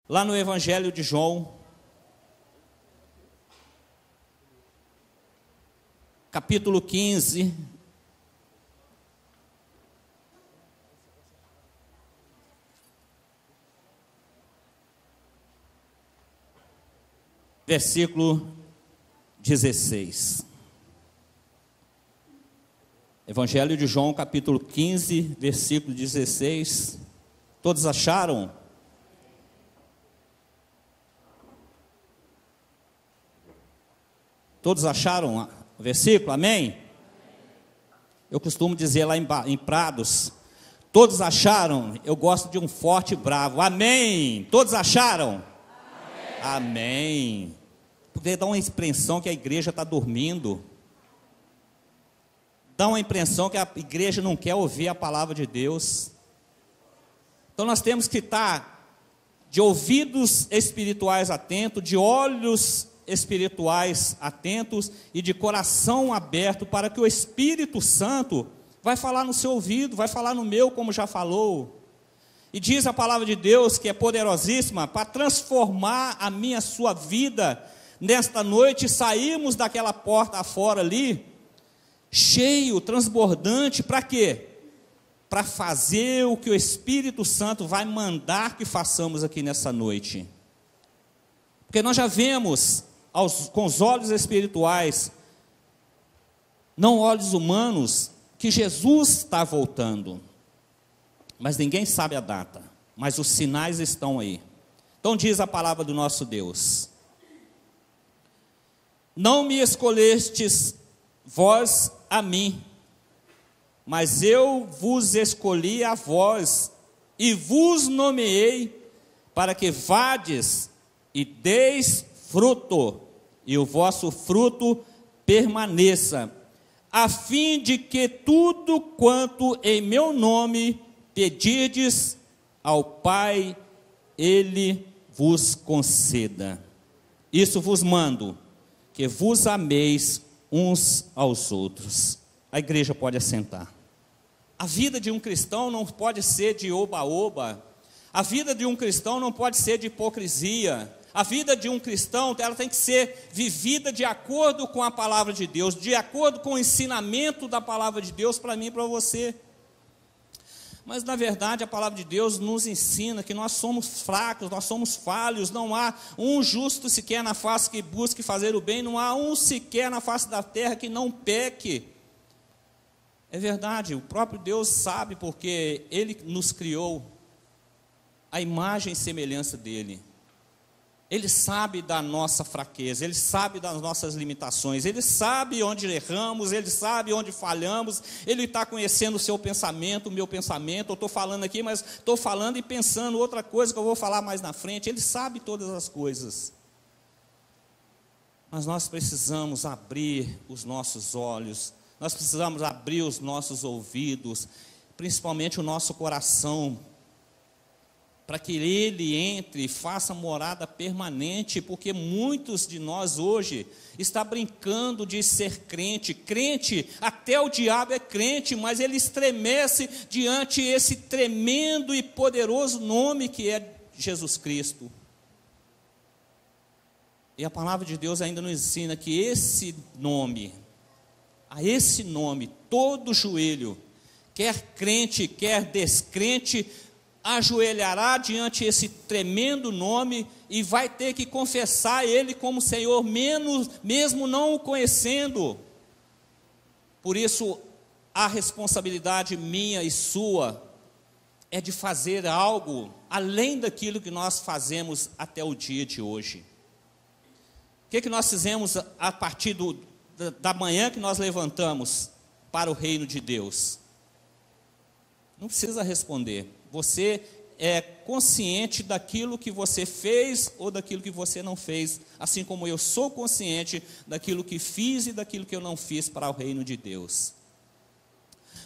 Lá no Evangelho de João, capítulo 15, versículo 16. Evangelho de João, capítulo 15, versículo 16. Todos acharam? Todos acharam o versículo? Amém? Eu costumo dizer lá em Prados, todos acharam? Eu gosto de um forte e bravo. Amém? Todos acharam? Amém. Porque dá uma impressão que a igreja está dormindo. Dá uma impressão que a igreja não quer ouvir a palavra de Deus. Então nós temos que estar de ouvidos espirituais atentos, de olhos espirituais atentos e de coração aberto para que o Espírito Santo vai falar no seu ouvido, vai falar no meu, como já falou. E diz a palavra de Deus que é poderosíssima para transformar a minha, a sua vida. Nesta noite saímos daquela porta afora ali, cheio, transbordante, para quê? Para fazer o que o Espírito Santo vai mandar que façamos aqui nessa noite. Porque nós já vemos com os olhos espirituais, não olhos humanos, que Jesus está voltando. Mas ninguém sabe a data, mas os sinais estão aí. Então diz a palavra do nosso Deus: não me escolhestes vós a mim, mas eu vos escolhi a vós, e vos nomeei, para que vades e deis fruto, e o vosso fruto permaneça, a fim de que tudo quanto em meu nome pedirdes ao Pai, Ele vos conceda. Isso vos mando, que vos ameis uns aos outros. A igreja pode assentar. A vida de um cristão não pode ser de oba-oba. A vida de um cristão não pode ser de hipocrisia. A vida de um cristão, ela tem que ser vivida de acordo com a palavra de Deus, de acordo com o ensinamento da palavra de Deus para mim e para você. Mas na verdade a palavra de Deus nos ensina que nós somos fracos, nós somos falhos, não há um justo sequer na face que busque fazer o bem, não há um sequer na face da terra que não peque. É verdade, o próprio Deus sabe, porque Ele nos criou a imagem e semelhança dEle. Ele sabe da nossa fraqueza, Ele sabe das nossas limitações, Ele sabe onde erramos, Ele sabe onde falhamos, Ele está conhecendo o seu pensamento, o meu pensamento. Eu estou falando aqui, mas estou falando e pensando outra coisa que eu vou falar mais na frente. Ele sabe todas as coisas. Mas nós precisamos abrir os nossos olhos, nós precisamos abrir os nossos ouvidos, principalmente o nosso coração, para que Ele entre e faça morada permanente, porque muitos de nós hoje estão brincando de ser crente, até o diabo é crente, mas ele estremece diante esse tremendo e poderoso nome que é Jesus Cristo. E a palavra de Deus ainda nos ensina que a esse nome, todo joelho, quer crente, quer descrente, ajoelhará diante esse tremendo nome e vai ter que confessar Ele como Senhor, mesmo não o conhecendo. Por isso, a responsabilidade minha e sua é de fazer algo além daquilo que nós fazemos até o dia de hoje. O que nós fizemos a partir da manhã que nós levantamos para o reino de Deus? Não precisa responder. Você é consciente daquilo que você fez ou daquilo que você não fez, assim como eu sou consciente daquilo que fiz e daquilo que eu não fiz para o reino de Deus.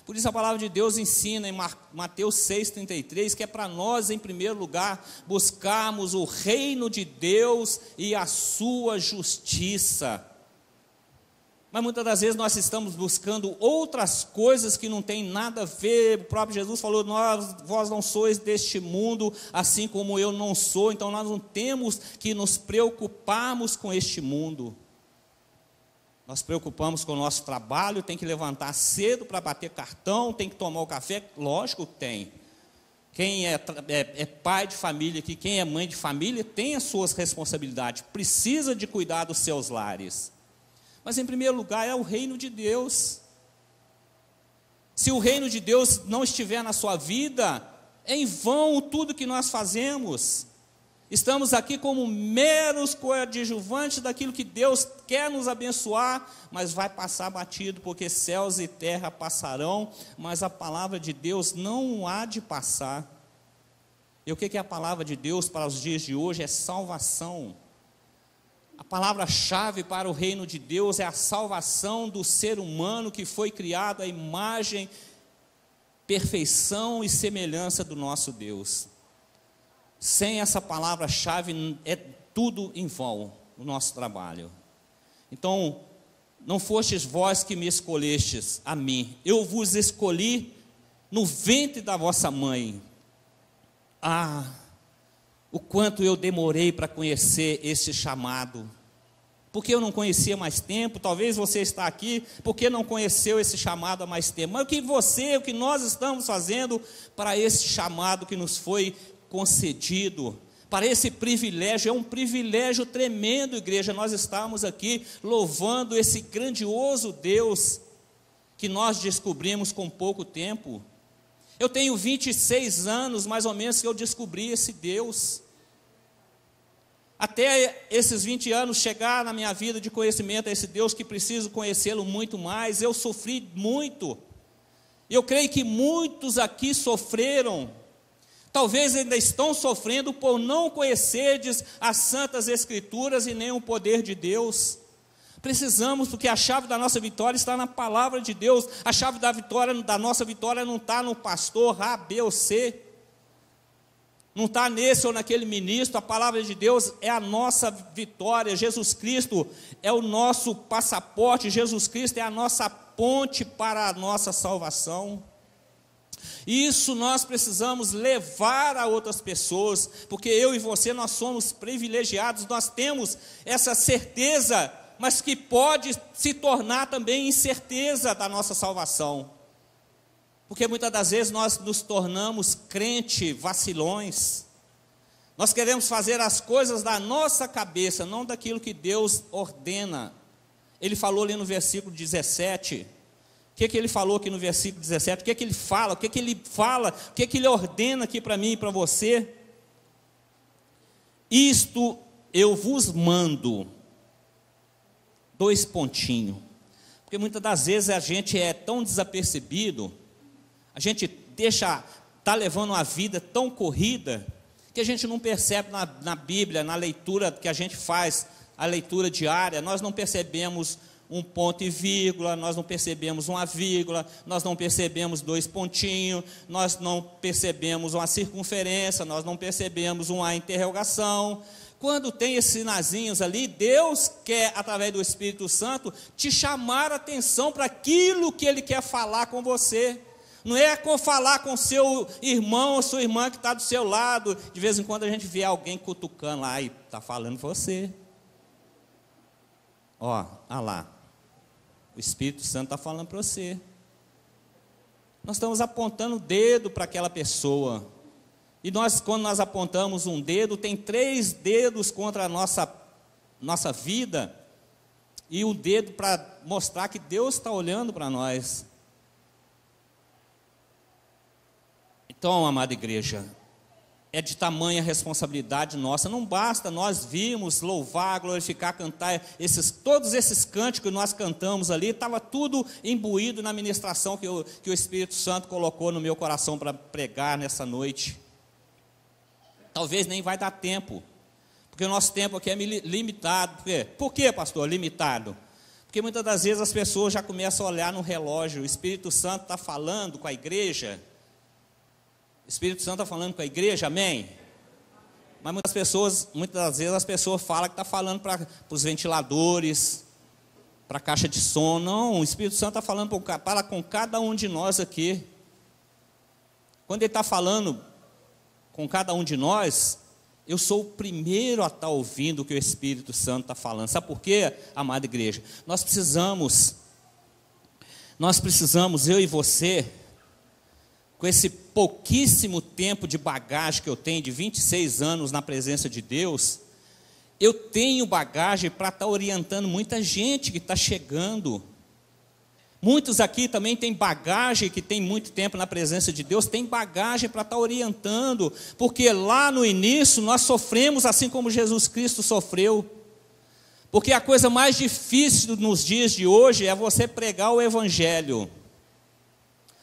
Por isso a palavra de Deus ensina em Mateus 6,33, que é para nós, em primeiro lugar, buscarmos o reino de Deus e a sua justiça. Mas muitas das vezes nós estamos buscando outras coisas que não tem nada a ver. O próprio Jesus falou: vós não sois deste mundo, assim como eu não sou. Então nós não temos que nos preocuparmos com este mundo. Nós preocupamos com o nosso trabalho, tem que levantar cedo para bater cartão, tem que tomar o café. Lógico que tem. Quem é pai de família aqui, quem é mãe de família, tem as suas responsabilidades, precisa de cuidar dos seus lares. Mas em primeiro lugar é o reino de Deus. Se o reino de Deus não estiver na sua vida, é em vão tudo que nós fazemos. Estamos aqui como meros coadjuvantes daquilo que Deus quer nos abençoar, mas vai passar batido, porque céus e terra passarão, mas a palavra de Deus não há de passar. E o que é a palavra de Deus para os dias de hoje? É salvação. A palavra-chave para o reino de Deus é a salvação do ser humano que foi criado à imagem, perfeição e semelhança do nosso Deus. Sem essa palavra-chave, é tudo em vão o nosso trabalho. Então, não fostes vós que me escolhestes a mim, eu vos escolhi no ventre da vossa mãe. O quanto eu demorei para conhecer esse chamado. Porque eu não conhecia mais tempo. Talvez você está aqui porque não conheceu esse chamado há mais tempo. Mas o que nós estamos fazendo para esse chamado que nos foi concedido, para esse privilégio? É um privilégio tremendo, igreja, nós estamos aqui louvando esse grandioso Deus que nós descobrimos com pouco tempo. Eu tenho 26 anos, mais ou menos, que eu descobri esse Deus. Até esses 20 anos chegar na minha vida de conhecimento a esse Deus, que preciso conhecê-lo muito mais, eu sofri muito. Eu creio que muitos aqui sofreram, talvez ainda estão sofrendo por não conhecerdes as Santas Escrituras e nem o poder de Deus. Precisamos, porque a chave da nossa vitória está na palavra de Deus. A chave da nossa vitória não está no pastor A, B ou C, não está nesse ou naquele ministro. A palavra de Deus é a nossa vitória. Jesus Cristo é o nosso passaporte, Jesus Cristo é a nossa ponte para a nossa salvação. Isso nós precisamos levar a outras pessoas, porque eu e você, nós somos privilegiados, nós temos essa certeza, mas que pode se tornar também incerteza da nossa salvação, porque muitas das vezes nós nos tornamos crente vacilões, nós queremos fazer as coisas da nossa cabeça, não daquilo que Deus ordena. Ele falou ali no versículo 17, o que ele falou aqui no versículo 17, o que ele fala, o que ele ordena aqui para mim e para você? Isto eu vos mando, 2 pontinhos, porque muitas das vezes a gente é tão desapercebido, a gente está levando uma vida tão corrida, que a gente não percebe na Bíblia, na leitura que a gente faz, a leitura diária, nós não percebemos um ponto e vírgula, nós não percebemos uma vírgula, nós não percebemos 2 pontinhos, nós não percebemos uma circunferência, nós não percebemos uma interrogação. Quando tem esses sinaizinhos ali, Deus quer, através do Espírito Santo, te chamar a atenção para aquilo que Ele quer falar com você. Não é falar com seu irmão ou sua irmã que está do seu lado. De vez em quando a gente vê alguém cutucando lá e está falando você. Olha lá, o Espírito Santo está falando para você. Nós estamos apontando o dedo para aquela pessoa. E quando nós apontamos um dedo, tem 3 dedos contra a nossa vida, e o dedo para mostrar que Deus está olhando para nós. Então, amada igreja, é de tamanha responsabilidade nossa. Não basta nós virmos, louvar, glorificar, cantar, todos esses cânticos que nós cantamos ali, estava tudo imbuído na ministração que o Espírito Santo colocou no meu coração para pregar nessa noite. Talvez nem vai dar tempo, porque o nosso tempo aqui é limitado. Por quê, pastor, limitado? Porque muitas das vezes as pessoas já começam a olhar no relógio. O Espírito Santo está falando com a igreja. O Espírito Santo está falando com a igreja, amém? Mas muitas das vezes as pessoas falam que está falando para os ventiladores, para a caixa de som, não, o Espírito Santo está falando para com cada um de nós aqui. Quando Ele está falando com cada um de nós, eu sou o primeiro a estar ouvindo o que o Espírito Santo está falando. Sabe por quê, amada igreja? Nós precisamos, eu e você, com esse pouquíssimo tempo de bagagem que eu tenho, de 26 anos na presença de Deus, eu tenho bagagem para estar orientando muita gente que está chegando. Muitos aqui também têm bagagem, que tem muito tempo na presença de Deus, tem bagagem para estar orientando, porque lá no início nós sofremos assim como Jesus Cristo sofreu. Porque a coisa mais difícil nos dias de hoje é você pregar o Evangelho.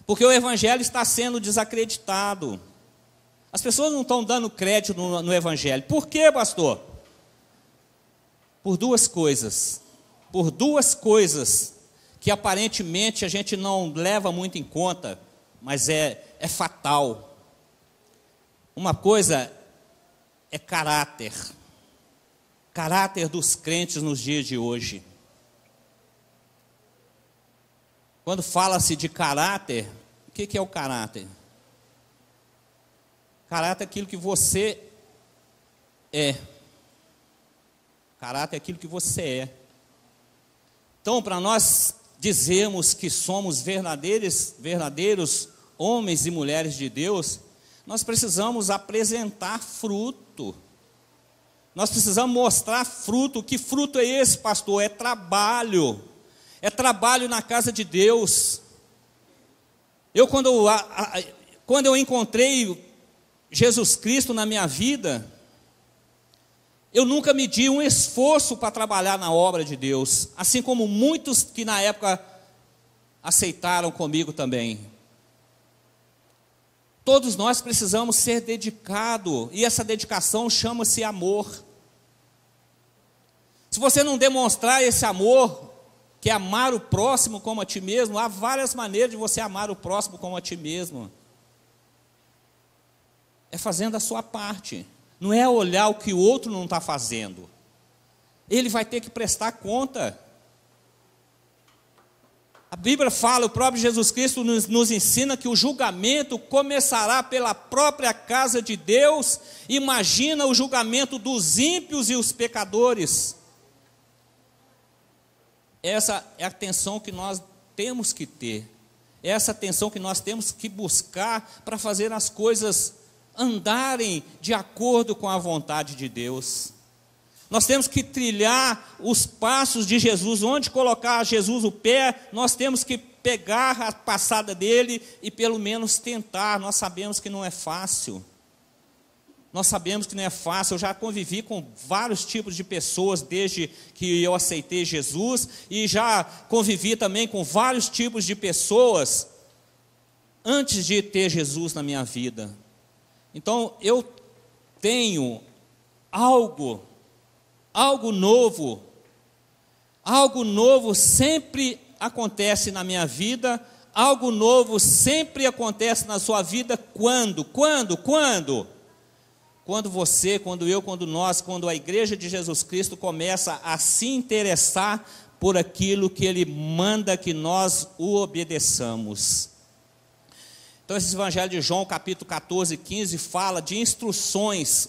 Porque o Evangelho está sendo desacreditado. As pessoas não estão dando crédito no Evangelho. Por quê, pastor? Por duas coisas que aparentemente a gente não leva muito em conta, mas é fatal. Uma coisa é caráter dos crentes nos dias de hoje. Quando fala-se de caráter, o que é o caráter? Caráter é aquilo que você é. Caráter é aquilo que você é. Então, para nós dizermos que somos verdadeiros homens e mulheres de Deus, nós precisamos apresentar fruto. Nós precisamos mostrar fruto. Que fruto é esse, pastor? É trabalho. É trabalho na casa de Deus. Quando eu encontrei Jesus Cristo na minha vida, eu nunca medi um esforço para trabalhar na obra de Deus, assim como muitos que na época aceitaram comigo também. Todos nós precisamos ser dedicados, e essa dedicação chama-se amor. Se você não demonstrar esse amor, que é amar o próximo como a ti mesmo, há várias maneiras de você amar o próximo como a ti mesmo. É fazendo a sua parte. Não é olhar o que o outro não está fazendo. Ele vai ter que prestar conta. A Bíblia fala, o próprio Jesus Cristo nos ensina que o julgamento começará pela própria casa de Deus. Imagina o julgamento dos ímpios e os pecadores. Essa é a atenção que nós temos que ter. Essa atenção que nós temos que buscar para fazer as coisas andarem de acordo com a vontade de Deus. Nós temos que trilhar os passos de Jesus. Onde colocar Jesus o pé, nós temos que pegar a passada dele e pelo menos tentar. Nós sabemos que não é fácil. Eu já convivi com vários tipos de pessoas desde que eu aceitei Jesus, e já convivi também com vários tipos de pessoas antes de ter Jesus na minha vida. Então, eu tenho algo novo sempre acontece na minha vida, algo novo sempre acontece na sua vida. Quando? Quando você, quando eu, quando nós, quando a igreja de Jesus Cristo começa a se interessar por aquilo que Ele manda que nós o obedeçamos. Então, esse Evangelho de João, capítulo 14, 15, fala de instruções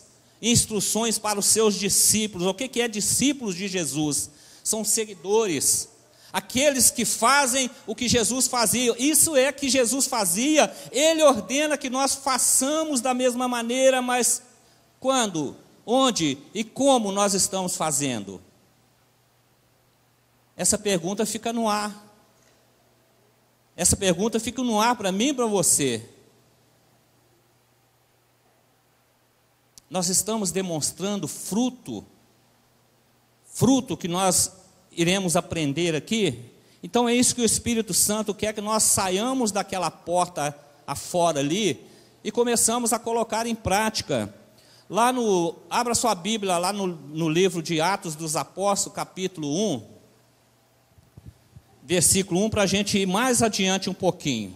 para os seus discípulos. O que é discípulos de Jesus? São seguidores, aqueles que fazem o que Jesus fazia. Isso é que Jesus fazia. Ele ordena que nós façamos da mesma maneira, mas quando, onde e como nós estamos fazendo? Essa pergunta fica no ar. Essa pergunta fica no ar para mim e para você. Nós estamos demonstrando fruto que nós iremos aprender aqui. Então é isso que o Espírito Santo quer, que nós saiamos daquela porta afora ali e começamos a colocar em prática. Abra sua Bíblia lá no livro de Atos dos Apóstolos, capítulo 1. Versículo 1, para a gente ir mais adiante um pouquinho.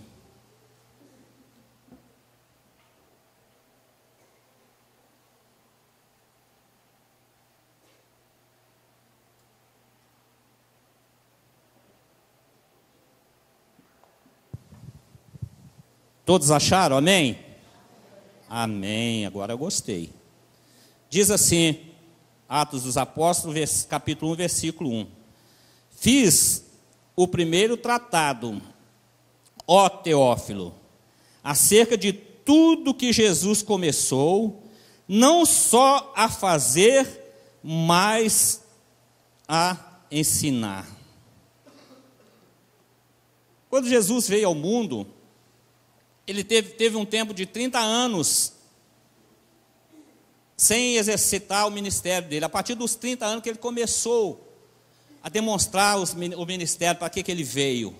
Todos acharam? Amém? Amém. Agora eu gostei. Diz assim, Atos dos Apóstolos, capítulo 1, versículo 1. Fiz o primeiro tratado, ó Teófilo, acerca de tudo que Jesus começou, não só a fazer, mas a ensinar. Quando Jesus veio ao mundo, ele teve um tempo de 30 anos sem exercitar o ministério dele. A partir dos 30 anos que ele começou a demonstrar o ministério, para que ele veio.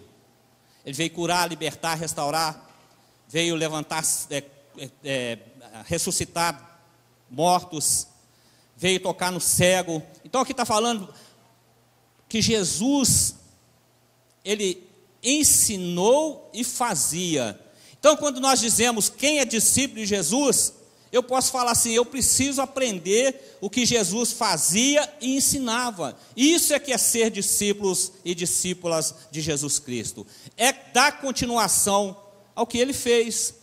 Ele veio curar, libertar, restaurar, veio levantar, ressuscitar mortos, veio tocar no cego. Então aqui está falando que Jesus, ele ensinou e fazia. Então quando nós dizemos quem é discípulo de Jesus, eu posso falar assim, eu preciso aprender o que Jesus fazia e ensinava. Isso é que é ser discípulos e discípulas de Jesus Cristo. É dar continuação ao que ele fez.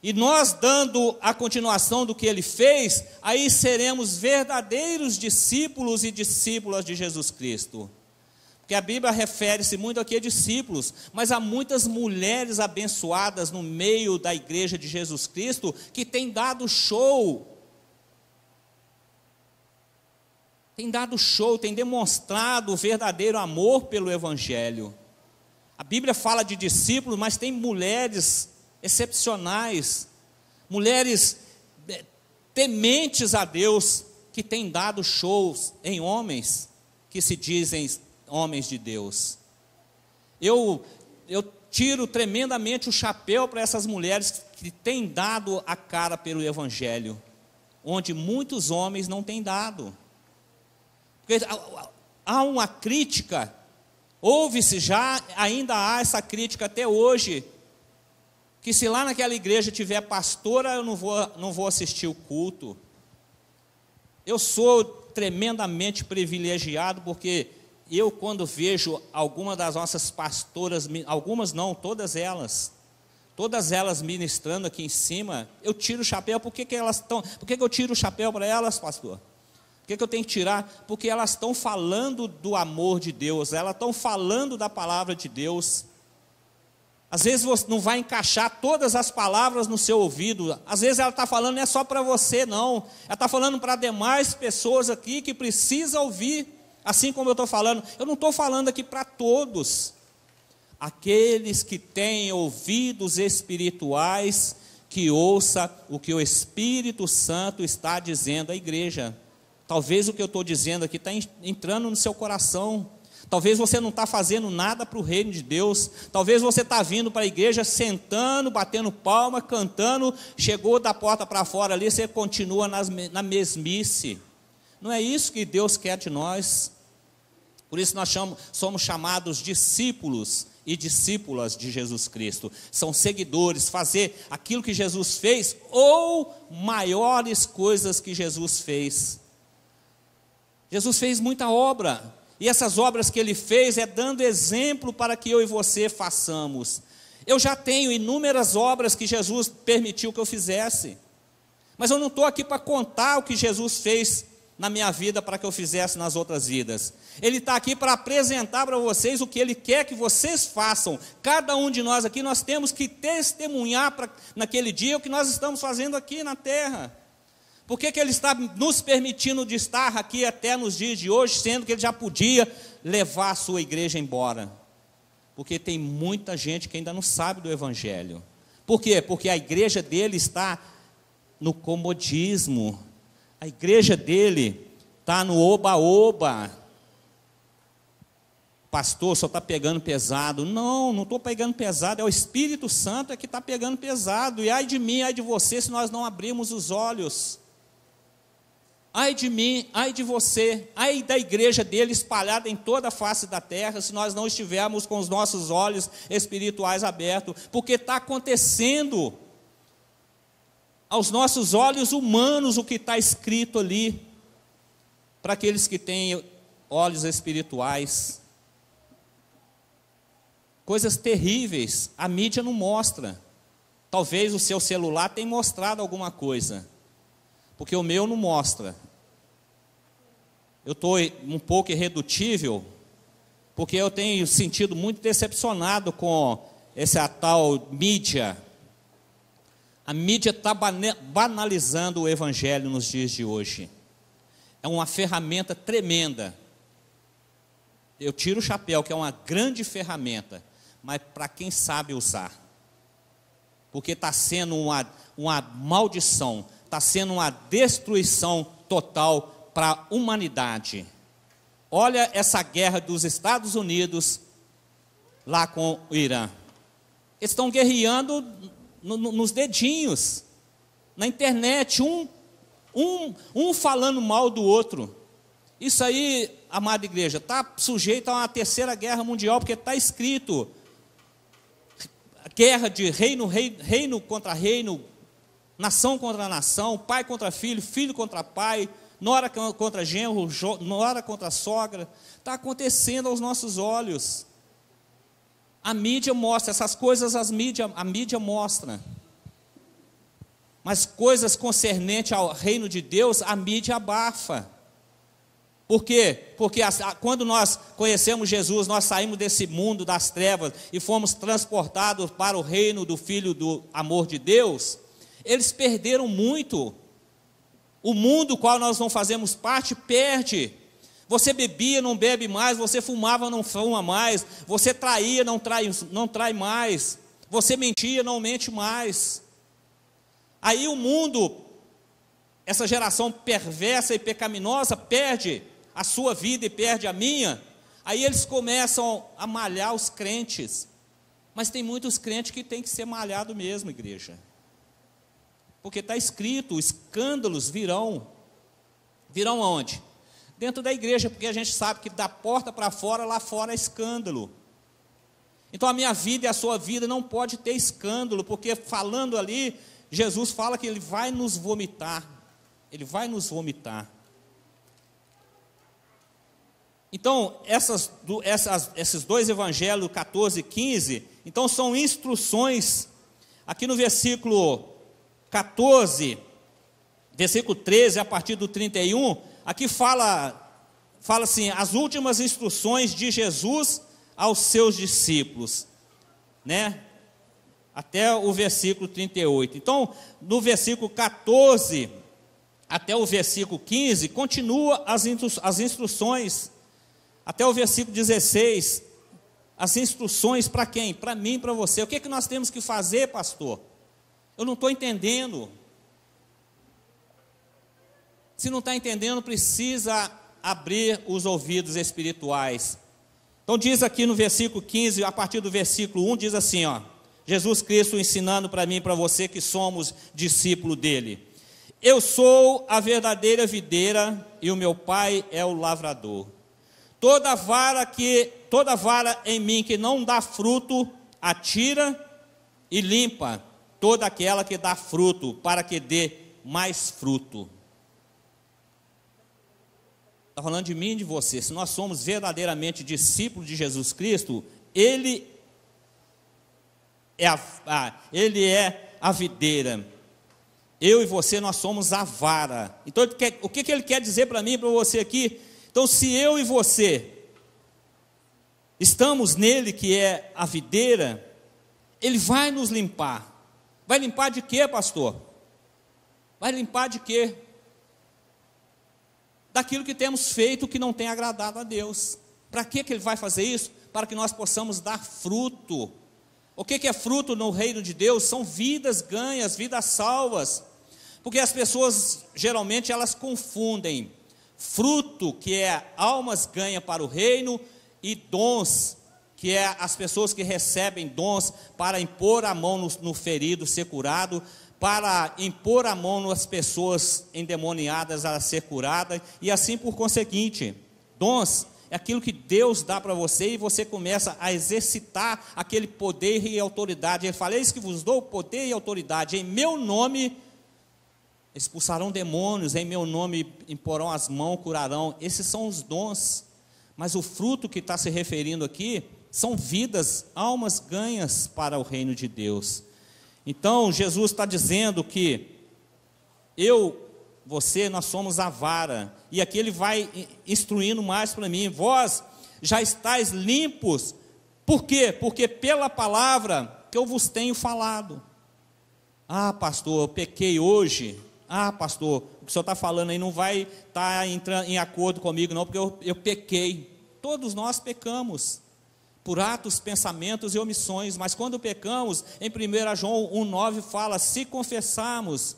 E nós dando a continuação do que ele fez, aí seremos verdadeiros discípulos e discípulas de Jesus Cristo. Porque a Bíblia refere-se muito aqui a discípulos, mas há muitas mulheres abençoadas no meio da igreja de Jesus Cristo que têm dado show. Têm demonstrado o verdadeiro amor pelo Evangelho. A Bíblia fala de discípulos, mas tem mulheres excepcionais, mulheres tementes a Deus, que têm dado shows em homens que se dizem homens de Deus. Eu tiro tremendamente o chapéu para essas mulheres que têm dado a cara pelo Evangelho, onde muitos homens não têm dado. Porque há uma crítica, houve-se já, ainda há essa crítica até hoje, que se lá naquela igreja tiver pastora, eu não vou assistir o culto. Eu sou tremendamente privilegiado, porque eu, quando vejo algumas das nossas pastoras, algumas não, todas elas ministrando aqui em cima, eu tiro o chapéu. Por que eu tiro o chapéu para elas, pastor? Por que eu tenho que tirar? Porque elas estão falando do amor de Deus, elas estão falando da palavra de Deus. Às vezes você não vai encaixar todas as palavras no seu ouvido, às vezes ela está falando, não é só para você não, ela está falando para demais pessoas aqui que precisam ouvir. Assim como eu estou falando, eu não estou falando aqui para todos. Aqueles que têm ouvidos espirituais, que ouça o que o Espírito Santo está dizendo à igreja. Talvez o que eu estou dizendo aqui está entrando no seu coração. Talvez você não está fazendo nada para o reino de Deus. Talvez você está vindo para a igreja, sentando, batendo palma, cantando. Chegou da porta para fora ali, você continua na mesmice. Não é isso que Deus quer de nós. Por isso nós somos chamados discípulos e discípulas de Jesus Cristo. São seguidores, fazer aquilo que Jesus fez ou maiores coisas que Jesus fez. Jesus fez muita obra, e essas obras que ele fez é dando exemplo para que eu e você façamos. Eu já tenho inúmeras obras que Jesus permitiu que eu fizesse, mas eu não estou aqui para contar o que Jesus fez na minha vida para que eu fizesse nas outras vidas. Ele está aqui para apresentar para vocês o que Ele quer que vocês façam. Cada um de nós aqui, nós temos que testemunhar naquele dia o que nós estamos fazendo aqui na terra. Por que Ele está nos permitindo de estar aqui até nos dias de hoje, sendo que Ele já podia levar a sua igreja embora? Porque tem muita gente que ainda não sabe do Evangelho. Por quê? Porque a igreja dele está no comodismo. A igreja dele está no oba-oba. Pastor, só está pegando pesado. Não estou pegando pesado, é o Espírito Santo que está pegando pesado. E ai de mim, ai de você, se nós não abrirmos os olhos. Ai de mim, ai de você, ai da igreja dele espalhada em toda a face da terra, se nós não estivermos com os nossos olhos espirituais abertos. Porque está acontecendo aos nossos olhos humanos o que está escrito ali, para aqueles que têm olhos espirituais. Coisas terríveis, a mídia não mostra. Talvez o seu celular tenha mostrado alguma coisa, porque o meu não mostra. Eu estou um pouco irredutível, porque eu tenho sentido muito decepcionado com essa tal mídia. A mídia está banalizando o evangelho nos dias de hoje. É uma ferramenta tremenda. Eu tiro o chapéu, que é uma grande ferramenta, mas para quem sabe usar. Porque está sendo uma maldição, está sendo uma destruição total para a humanidade. Olha essa guerra dos Estados Unidos lá com o Irã. Eles estão guerreando nos dedinhos, na internet, um falando mal do outro. Isso aí, amada igreja, está sujeito a uma terceira guerra mundial, porque está escrito, guerra de reino contra reino, nação contra nação, pai contra filho, filho contra pai, nora contra genro, nora contra sogra. Está acontecendo aos nossos olhos. A mídia mostra, essas coisas a mídia mostra. Mas coisas concernentes ao reino de Deus, a mídia abafa. Por quê? Porque quando nós conhecemos Jesus, nós saímos desse mundo das trevas e fomos transportados para o reino do Filho do amor de Deus. Eles perderam muito. O mundo do qual nós não fazemos parte, perde. Você bebia, não bebe mais. Você fumava, não fuma mais. Você traía, não trai mais. Você mentia, não mente mais. Aí o mundo, essa geração perversa e pecaminosa, perde a sua vida e perde a minha. Aí eles começam a malhar os crentes. Mas tem muitos crentes que tem que ser malhado mesmo, igreja. Porque está escrito, escândalos virão. Virão aonde? Dentro da igreja, porque a gente sabe que da porta para fora, lá fora é escândalo. Então a minha vida e a sua vida não pode ter escândalo, porque falando ali, Jesus fala que Ele vai nos vomitar. Ele vai nos vomitar. Então, esses dois evangelhos, 14 e 15, então são instruções. Aqui no versículo 14, versículo 13, a partir do 31, aqui fala assim, as últimas instruções de Jesus aos seus discípulos, né? Até o versículo 38. Então, no versículo 14 até o versículo 15, continua as instruções. Até o versículo 16, as instruções para quem? Para mim e para você. O que é que nós temos que fazer, pastor? Eu não estou entendendo. Se não está entendendo, precisa abrir os ouvidos espirituais. Então diz aqui no versículo 15, a partir do versículo 1, diz assim, ó, Jesus Cristo ensinando para mim e para você que somos discípulo dele. Eu sou a verdadeira videira e o meu Pai é o lavrador. Toda vara em mim que não dá fruto, atira e limpa toda aquela que dá fruto, para que dê mais fruto. Está falando de mim e de você. Se nós somos verdadeiramente discípulos de Jesus Cristo, Ele é a videira. Eu e você, nós somos a vara. Então, o que Ele quer dizer para mim e para você aqui? Então, se eu e você estamos nele, que é a videira, Ele vai nos limpar. Vai limpar de quê, pastor? Vai limpar de quê? Daquilo que temos feito que não tem agradado a Deus. Para que Ele vai fazer isso? Para que nós possamos dar fruto. O que é fruto no reino de Deus? São vidas ganhas, vidas salvas. Porque as pessoas, geralmente, elas confundem fruto, que é almas ganhas para o reino, e dons, que é as pessoas que recebem dons para impor a mão no ferido, ser curado, para impor a mão nas pessoas endemoniadas a ser curada, e assim por conseguinte. Dons é aquilo que Deus dá para você, e você começa a exercitar aquele poder e autoridade. Ele fala, eis que vos dou poder e autoridade, em meu nome expulsarão demônios, em meu nome imporão as mãos, curarão. Esses são os dons. Mas o fruto que está se referindo aqui são vidas, almas ganhas para o reino de Deus. Então, Jesus está dizendo que você, nós somos a vara. E aqui ele vai instruindo mais para mim. Vós já estáis limpos. Por quê? Porque pela palavra que eu vos tenho falado. Ah, pastor, eu pequei hoje. Ah, pastor, o que o senhor está falando aí não vai estar entrando em acordo comigo não, porque eu pequei. Todos nós pecamos, por atos, pensamentos e omissões, mas quando pecamos, em 1 João 1,9 fala, se confessarmos,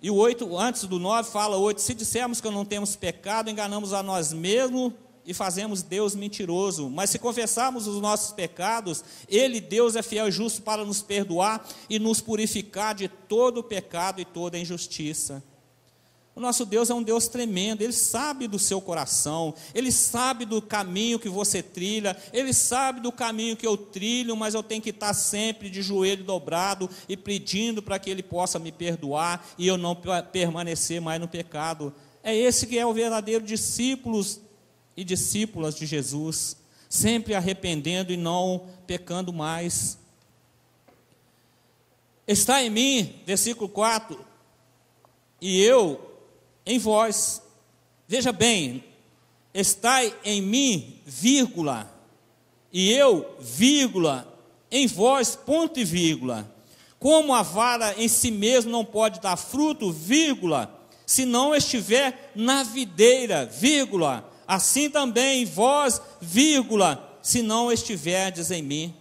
e o 8, antes do 9 fala 8, se dissermos que não temos pecado, enganamos a nós mesmos e fazemos Deus mentiroso, mas se confessarmos os nossos pecados, Ele, Deus, é fiel e justo para nos perdoar e nos purificar de todo o pecado e toda a injustiça. O nosso Deus é um Deus tremendo, Ele sabe do seu coração, Ele sabe do caminho que você trilha, Ele sabe do caminho que eu trilho, mas eu tenho que estar sempre de joelho dobrado e pedindo para que Ele possa me perdoar e eu não permanecer mais no pecado. É esse que é o verdadeiro discípulos e discípulas de Jesus, sempre arrependendo e não pecando mais. Está em mim, versículo 4, e eu em vós. Veja bem, está em mim, vírgula, e eu, vírgula, em vós, ponto e vírgula. Como a vara em si mesmo não pode dar fruto, vírgula, se não estiver na videira, vírgula, assim também vós, vírgula, se não estiverdes em mim.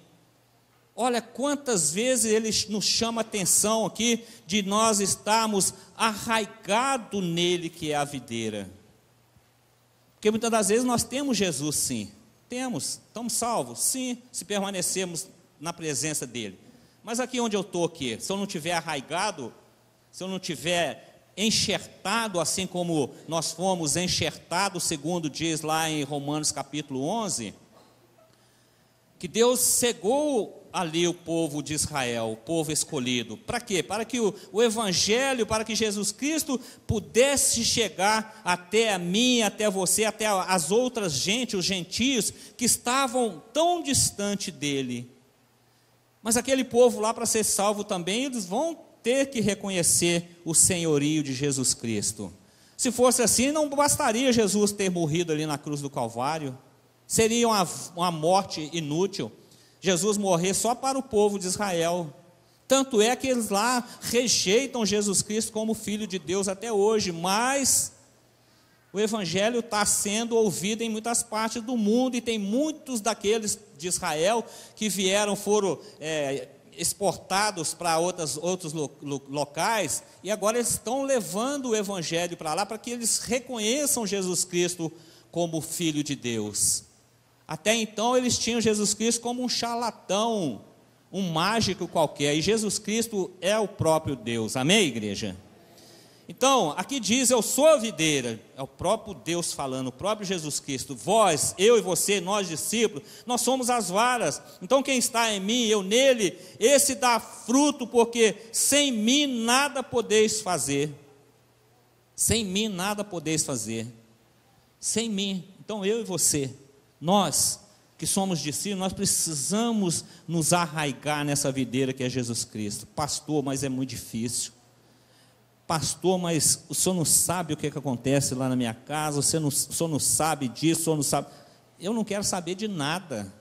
Olha quantas vezes ele nos chama a atenção aqui, de nós estarmos arraigados nele, que é a videira. Porque muitas das vezes nós temos Jesus, sim, estamos salvos, sim, se permanecermos na presença dele. Mas aqui onde eu estou aqui, se eu não estiver arraigado, se eu não estiver enxertado, assim como nós fomos enxertados, segundo diz lá em Romanos capítulo 11, que Deus cegou ali o povo de Israel, o povo escolhido. Para quê? Para que o Evangelho, para que Jesus Cristo pudesse chegar até a mim, até você, até as outras gente, os gentios, que estavam tão distante dele. Mas aquele povo lá, para ser salvo também, eles vão ter que reconhecer o senhorio de Jesus Cristo. Se fosse assim, não bastaria Jesus ter morrido ali na cruz do Calvário, seria uma morte inútil, Jesus morrer só para o povo de Israel. Tanto é que eles lá rejeitam Jesus Cristo como Filho de Deus até hoje, mas o Evangelho está sendo ouvido em muitas partes do mundo, e tem muitos daqueles de Israel que foram exportados para outros locais, e agora eles estão levando o Evangelho para lá, para que eles reconheçam Jesus Cristo como Filho de Deus. Até então eles tinham Jesus Cristo como um charlatão, um mágico qualquer, e Jesus Cristo é o próprio Deus, amém, igreja? Então, aqui diz, eu sou a videira, é o próprio Deus falando, o próprio Jesus Cristo. Vós, eu e você, nós discípulos, nós somos as varas. Então quem está em mim, eu nele, esse dá fruto, porque sem mim nada podeis fazer. Sem mim nada podeis fazer. Sem mim. Então eu e você, nós que somos discípulos, nós precisamos nos arraigar nessa videira que é Jesus Cristo. Pastor, mas é muito difícil. Pastor, mas o senhor não sabe o que acontece lá na minha casa, o senhor não sabe disso, o senhor não sabe. Eu não quero saber de nada,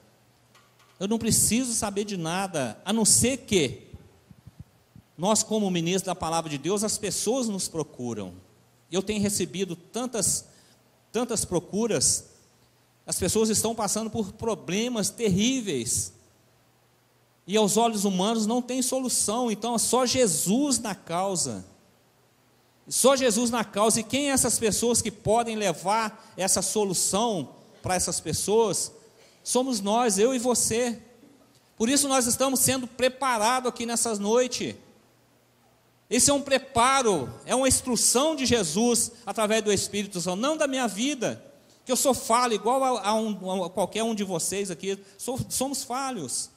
eu não preciso saber de nada, a não ser que nós, como ministros da palavra de Deus, as pessoas nos procuram. Eu tenho recebido tantas procuras, as pessoas estão passando por problemas terríveis, e aos olhos humanos não tem solução, então é só Jesus na causa. Só Jesus na causa. E quem é essas pessoas que podem levar essa solução para essas pessoas? Somos nós, eu e você. Por isso nós estamos sendo preparados aqui nessas noites. Esse é um preparo, é uma instrução de Jesus através do Espírito Santo, não da minha vida, que eu sou falho, igual a qualquer um de vocês aqui, somos falhos.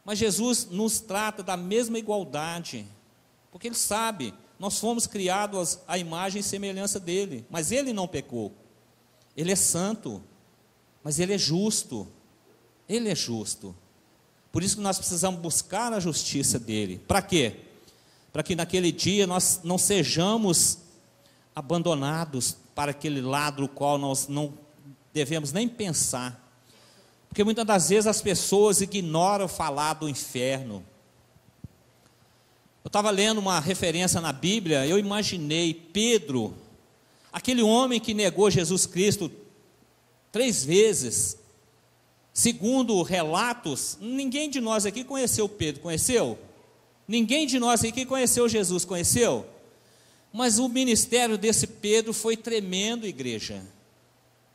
Mas Jesus nos trata da mesma igualdade, porque Ele sabe. Nós fomos criados à imagem e semelhança dele, mas ele não pecou. Ele é santo, mas ele é justo. Ele é justo. Por isso que nós precisamos buscar a justiça dele. Para quê? Para que naquele dia nós não sejamos abandonados para aquele lado do qual nós não devemos nem pensar. Porque muitas das vezes as pessoas ignoram falar do inferno. Eu estava lendo uma referência na Bíblia, eu imaginei Pedro, aquele homem que negou Jesus Cristo 3 vezes. Segundo relatos, ninguém de nós aqui conheceu Pedro, conheceu? Ninguém de nós aqui conheceu Jesus, conheceu? Mas o ministério desse Pedro foi tremendo, igreja.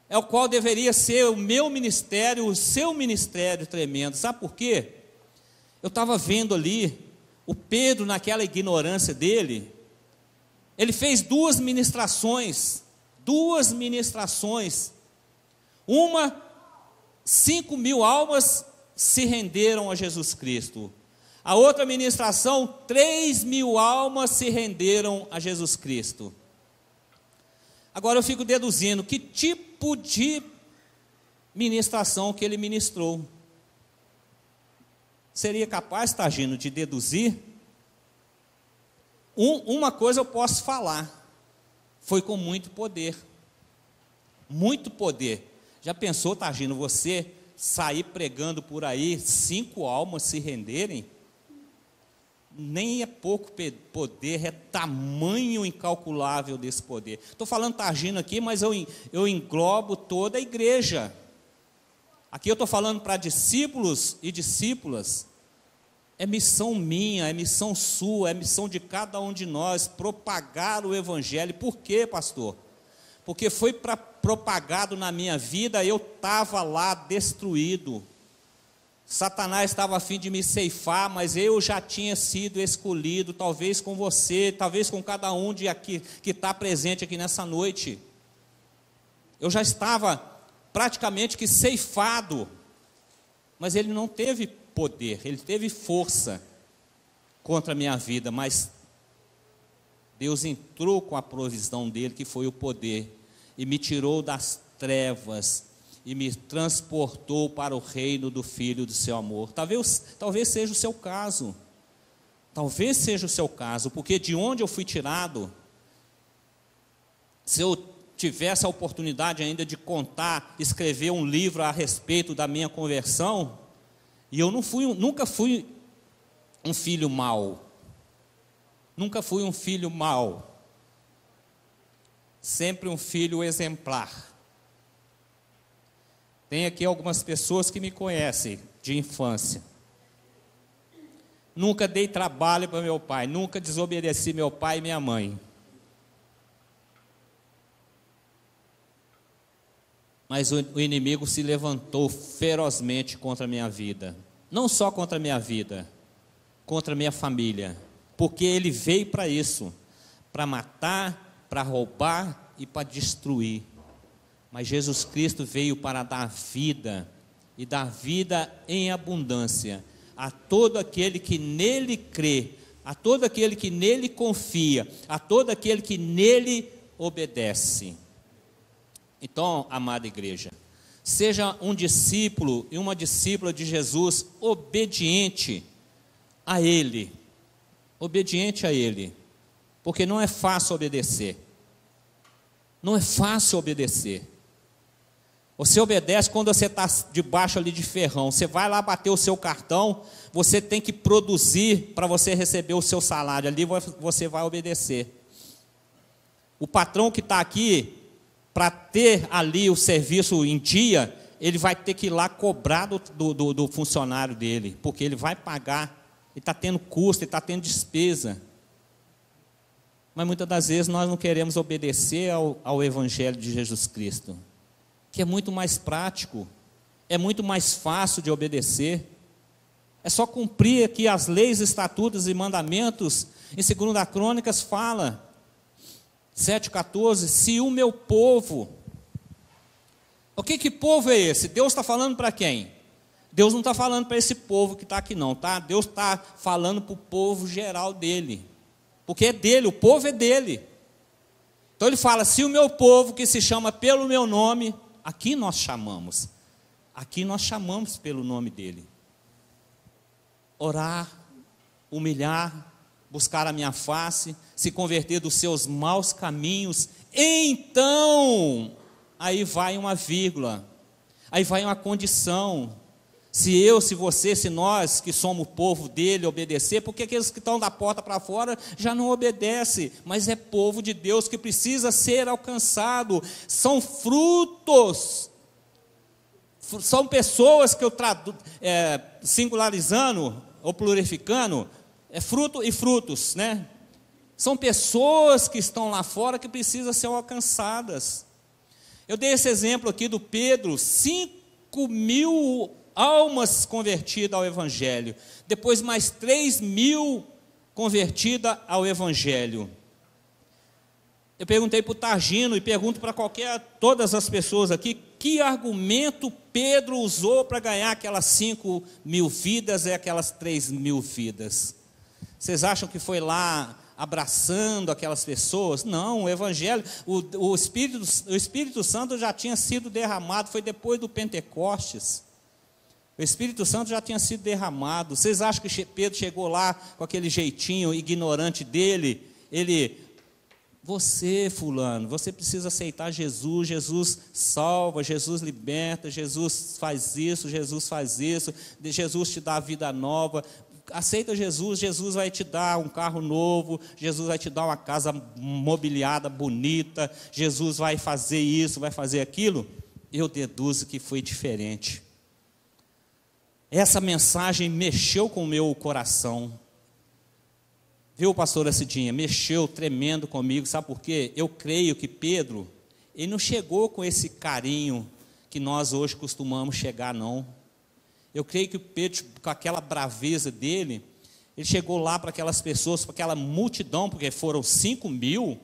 É o qual deveria ser o meu ministério, o seu ministério tremendo. Sabe por quê? Eu estava vendo ali, o Pedro naquela ignorância dele, ele fez 2 ministrações, uma, 5.000 almas se renderam a Jesus Cristo. A outra ministração, 3.000 almas se renderam a Jesus Cristo. Agora eu fico deduzindo que tipo de ministração que ele ministrou. Seria capaz, Targino, de deduzir? Uma coisa eu posso falar, foi com muito poder. Muito poder. Já pensou, Targino, você sair pregando por aí, 5 almas se renderem? Nem é pouco poder, é tamanho incalculável desse poder. Estou falando Targino aqui, mas eu englobo toda a igreja. Aqui eu estou falando para discípulos e discípulas. É missão minha, é missão sua, é missão de cada um de nós, propagar o Evangelho. Por quê, pastor? Porque foi propagado na minha vida, eu estava lá destruído. Satanás estava a fim de me ceifar, mas eu já tinha sido escolhido, talvez com você, talvez com cada um de aqui que está presente aqui nessa noite. Eu já estava praticamente que ceifado, mas ele não teve poder, ele teve força contra a minha vida, mas Deus entrou com a provisão dele, que foi o poder, e me tirou das trevas, e me transportou para o reino do Filho do seu amor. Talvez seja o seu caso. Talvez seja o seu caso, porque de onde eu fui tirado, se eu tivesse a oportunidade ainda de contar, escrever um livro a respeito da minha conversão, e eu nunca fui um filho mau. Nunca fui um filho mau. Sempre um filho exemplar. Tem aqui algumas pessoas que me conhecem de infância. Nunca dei trabalho para meu pai, nunca desobedeci meu pai e minha mãe. Mas o inimigo se levantou ferozmente contra a minha vida. Não só contra a minha vida, contra a minha família. Porque ele veio para isso, para matar, para roubar e para destruir. Mas Jesus Cristo veio para dar vida, e dar vida em abundância, a todo aquele que nele crê, a todo aquele que nele confia, a todo aquele que nele obedece. Então, amada igreja, seja um discípulo e uma discípula de Jesus obediente a Ele, porque não é fácil obedecer, não é fácil obedecer. Você obedece quando você está debaixo ali de ferrão. Você vai lá bater o seu cartão, você tem que produzir para você receber o seu salário. Ali você vai obedecer. O patrão que está aqui, para ter ali o serviço em dia, ele vai ter que ir lá cobrar do funcionário dele, porque ele vai pagar, ele está tendo custo, ele está tendo despesa. Mas muitas das vezes nós não queremos obedecer ao Evangelho de Jesus Cristo, que é muito mais prático, é muito mais fácil de obedecer. É só cumprir aqui as leis, estatutos e mandamentos. Em 2 Crônicas fala, 7,14, se o meu povo... O que povo é esse? Deus está falando para quem? Deus não está falando para esse povo que está aqui não, tá? Deus está falando para o povo geral dele, porque é dele, o povo é dele. Então ele fala, se o meu povo que se chama pelo meu nome... Aqui nós chamamos pelo nome dele. orar, humilhar, buscar a minha face, se converter dos seus maus caminhos, então, aí vai uma vírgula, aí vai uma condição. Se eu, se você, se nós que somos o povo dele obedecer, porque aqueles que estão da porta para fora já não obedecem, mas é povo de Deus que precisa ser alcançado. São frutos, são pessoas que eu singularizando ou plurificando, é fruto e frutos, né? São pessoas que estão lá fora que precisam ser alcançadas. Eu dei esse exemplo aqui do Pedro, 5.000 almas convertidas ao Evangelho, depois mais 3.000 convertidas ao Evangelho. Eu perguntei para o Targino e pergunto para todas as pessoas aqui, que argumento Pedro usou para ganhar aquelas 5.000 vidas e aquelas 3.000 vidas? Vocês acham que foi lá abraçando aquelas pessoas? Não, o Evangelho, o Espírito Santo já tinha sido derramado, foi depois do Pentecostes. O Espírito Santo já tinha sido derramado. Vocês acham que Pedro chegou lá com aquele jeitinho ignorante dele? Você fulano, você precisa aceitar Jesus, Jesus salva, Jesus liberta, Jesus faz isso, Jesus te dá a vida nova. Aceita Jesus, Jesus vai te dar um carro novo, Jesus vai te dar uma casa mobiliada, bonita, Jesus vai fazer isso, vai fazer aquilo. Eu deduzo que foi diferente. Essa mensagem mexeu com o meu coração. Viu, pastora Cidinha? Mexeu tremendo comigo, sabe por quê? Eu creio que Pedro, ele não chegou com esse carinho que nós hoje costumamos chegar, não. Eu creio que Pedro, com aquela braveza dele, ele chegou lá para aquelas pessoas, para aquela multidão, porque foram 5.000,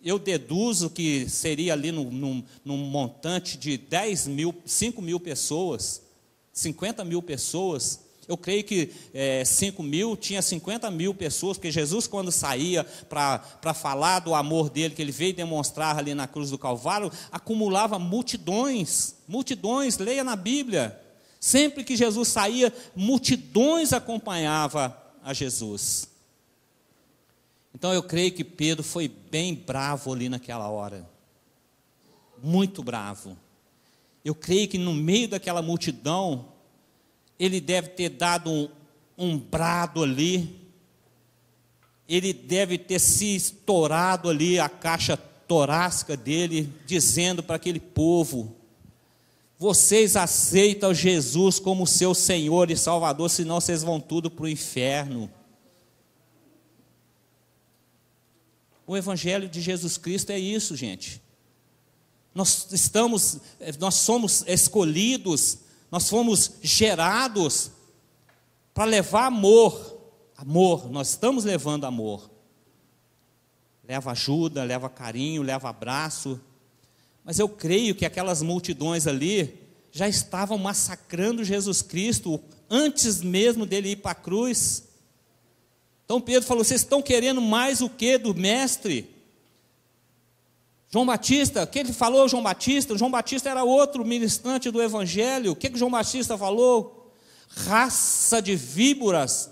eu deduzo que seria ali num montante de 5.000 pessoas, 50.000 pessoas. Eu creio que 5.000 tinha 50.000 pessoas, porque Jesus, quando saía para falar do amor dele, que ele veio demonstrar ali na cruz do Calvário, acumulava multidões, leia na Bíblia. Sempre que Jesus saía, multidões acompanhavam a Jesus. Então eu creio que Pedro foi bem bravo ali naquela hora, muito bravo. Eu creio que no meio daquela multidão, ele deve ter dado um brado ali, ele deve ter se estourado ali a caixa torácica dele, dizendo para aquele povo: vocês aceitam Jesus como seu Senhor e Salvador, senão vocês vão tudo para o inferno. O Evangelho de Jesus Cristo é isso, gente. Nós somos escolhidos, nós fomos gerados para levar amor, nós estamos levando amor, leva ajuda, leva carinho, leva abraço, mas eu creio que aquelas multidões ali já estavam massacrando Jesus Cristo, antes mesmo dele ir para a cruz. Então Pedro falou: vocês estão querendo mais o que do mestre? João Batista, o que ele falou, João Batista? João Batista era outro ministrante do Evangelho. O que João Batista falou? Raça de víboras,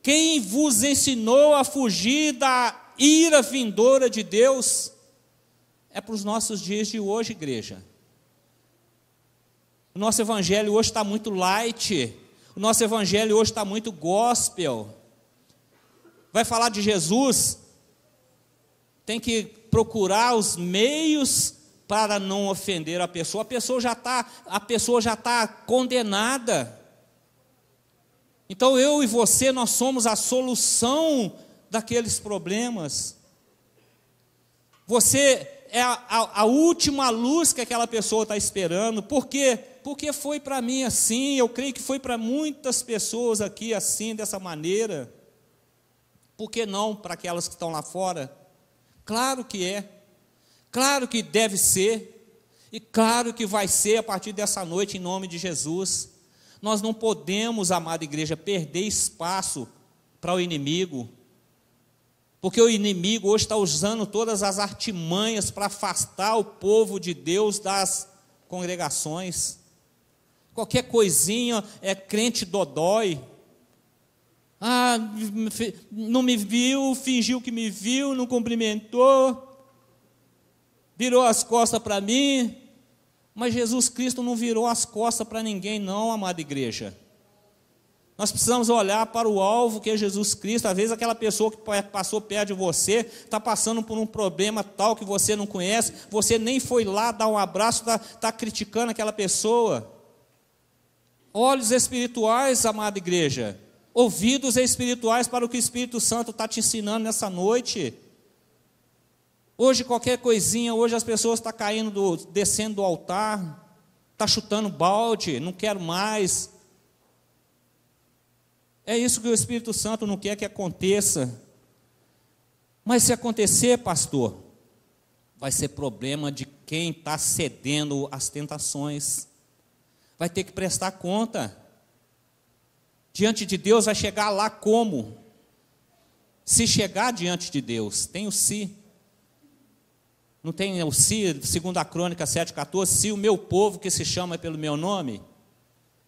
quem vos ensinou a fugir da ira vindoura de Deus? É para os nossos dias de hoje, igreja. O nosso Evangelho hoje está muito light, o nosso Evangelho hoje está muito gospel. Vai falar de Jesus, tem que procurar os meios para não ofender a pessoa já está condenada. Então eu e você, nós somos a solução daqueles problemas. Você é a última luz que aquela pessoa está esperando. Por quê? Porque foi para mim assim, eu creio que foi para muitas pessoas aqui assim, dessa maneira. Por que não para aquelas que estão lá fora? Claro que é, claro que deve ser, e claro que vai ser a partir dessa noite, em nome de Jesus. Nós não podemos, amada igreja, perder espaço para o inimigo, porque o inimigo hoje está usando todas as artimanhas para afastar o povo de Deus das congregações. Qualquer coisinha é crente dodói, Ah, não me viu, fingiu que me viu, não cumprimentou, virou as costas para mim. Mas Jesus Cristo não virou as costas para ninguém não, amada igreja. Nós precisamos olhar para o alvo que é Jesus Cristo. Às vezes aquela pessoa que passou perto de você, está passando por um problema tal que você não conhece, você nem foi lá dar um abraço, está criticando aquela pessoa. Olhos espirituais, amada igreja, ouvidos espirituais para o que o Espírito Santo está te ensinando nessa noite. Hoje qualquer coisinha, hoje as pessoas estão caindo, descendo do altar, está chutando balde, não quero mais. É isso que o Espírito Santo não quer que aconteça. Mas se acontecer, pastor, vai ser problema de quem está cedendo às tentações. Vai ter que prestar conta. Diante de Deus vai chegar lá como? Se chegar diante de Deus, tem o se. Não tem o se, segundo a Crônica 7,14, se o meu povo que se chama pelo meu nome?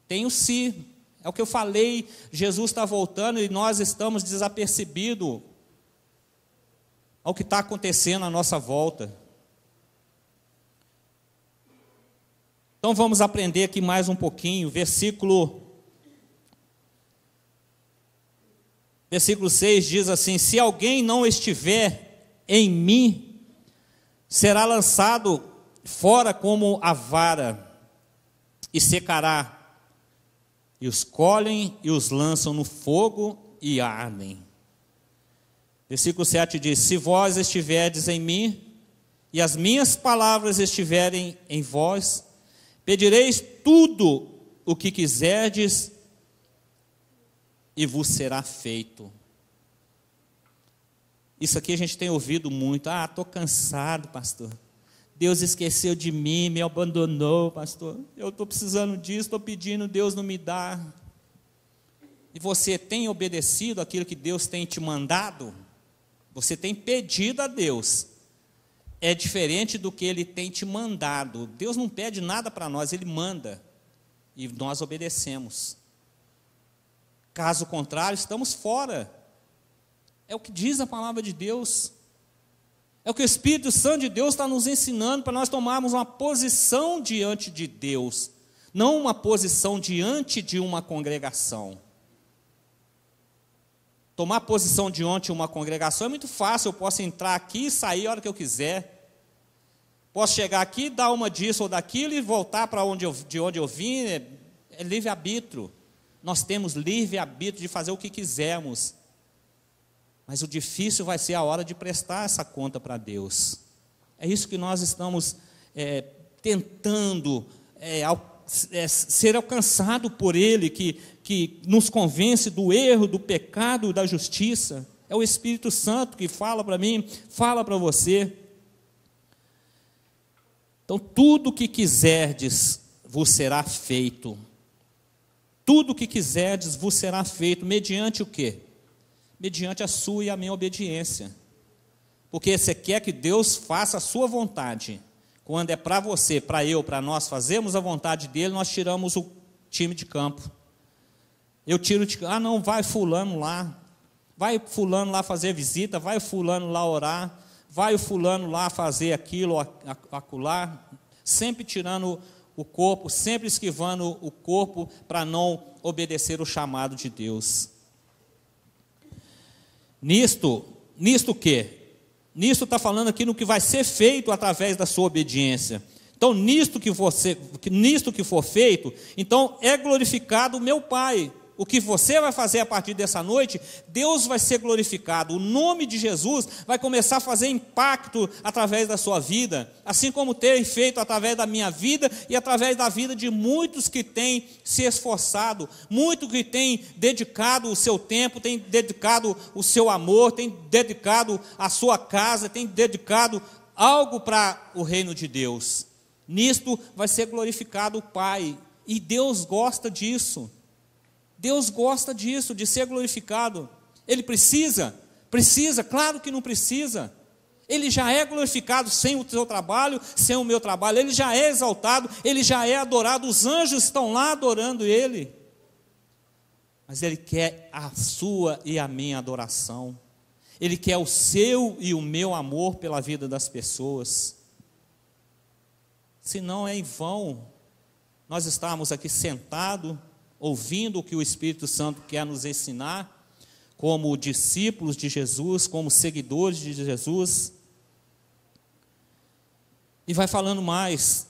Tem o se. É o que eu falei, Jesus está voltando e nós estamos desapercebidos ao que está acontecendo à nossa volta. Então vamos aprender aqui mais um pouquinho, versículo 6 diz assim: se alguém não estiver em mim, será lançado fora como a vara, e secará. E os colhem e os lançam no fogo e ardem. Versículo 7 diz: se vós estiverdes em mim, e as minhas palavras estiverem em vós, pedireis tudo o que quiserdes, e vos será feito. Isso aqui a gente tem ouvido muito. Ah, estou cansado, pastor. Deus esqueceu de mim, me abandonou, pastor. Eu estou precisando disso, estou pedindo, Deus não me dá. E você tem obedecido aquilo que Deus tem te mandado? Você tem pedido a Deus. É diferente do que Ele tem te mandado. Deus não pede nada para nós, Ele manda. E nós obedecemos. Caso contrário, estamos fora. É o que diz a palavra de Deus. É o que o Espírito Santo de Deus está nos ensinando para nós tomarmos uma posição diante de Deus, não uma posição diante de uma congregação. Tomar posição diante de uma congregação é muito fácil, eu posso entrar aqui e sair a hora que eu quiser. Posso chegar aqui, dar uma disso ou daquilo e voltar para de onde eu vim, é livre-arbítrio. Nós temos livre-arbítrio de fazer o que quisermos. Mas o difícil vai ser a hora de prestar essa conta para Deus. É isso que nós estamos tentando ser alcançado por Ele, que nos convence do erro, do pecado, da justiça. É o Espírito Santo que fala para mim, fala para você. Então, tudo o que quiserdes vos será feito. Tudo o que quiserdes vos será feito, mediante o quê? Mediante a sua e a minha obediência. Porque você quer que Deus faça a sua vontade. Quando é para você, para eu, para nós fazermos a vontade dele, nós tiramos o time de campo. Eu tiro de campo. Ah, não, vai fulano lá. Vai fulano lá fazer visita, vai fulano lá orar, vai o fulano lá fazer aquilo, acolá. Sempre tirando o corpo, sempre esquivando o corpo para não obedecer o chamado de Deus. Nisto o quê? Nisto está falando aqui no que vai ser feito através da sua obediência. Então, nisto que for feito, então é glorificado o meu Pai. O que você vai fazer a partir dessa noite, Deus vai ser glorificado. O nome de Jesus vai começar a fazer impacto através da sua vida, assim como tem feito através da minha vida e através da vida de muitos que têm se esforçado, muitos que têm dedicado o seu tempo, têm dedicado o seu amor, têm dedicado a sua casa, têm dedicado algo para o reino de Deus. Nisto vai ser glorificado o Pai, e Deus gosta disso. Deus gosta disso, de ser glorificado. Ele precisa? Precisa, claro que não precisa. Ele já é glorificado sem o seu trabalho, sem o meu trabalho. Ele já é exaltado, ele já é adorado. Os anjos estão lá adorando ele. mas Ele quer a sua e a minha adoração. Ele quer o seu e o meu amor pela vida das pessoas. Senão é em vão nós estamos aqui sentados, ouvindo o que o Espírito Santo quer nos ensinar, como discípulos de Jesus, como seguidores de Jesus. E vai falando mais: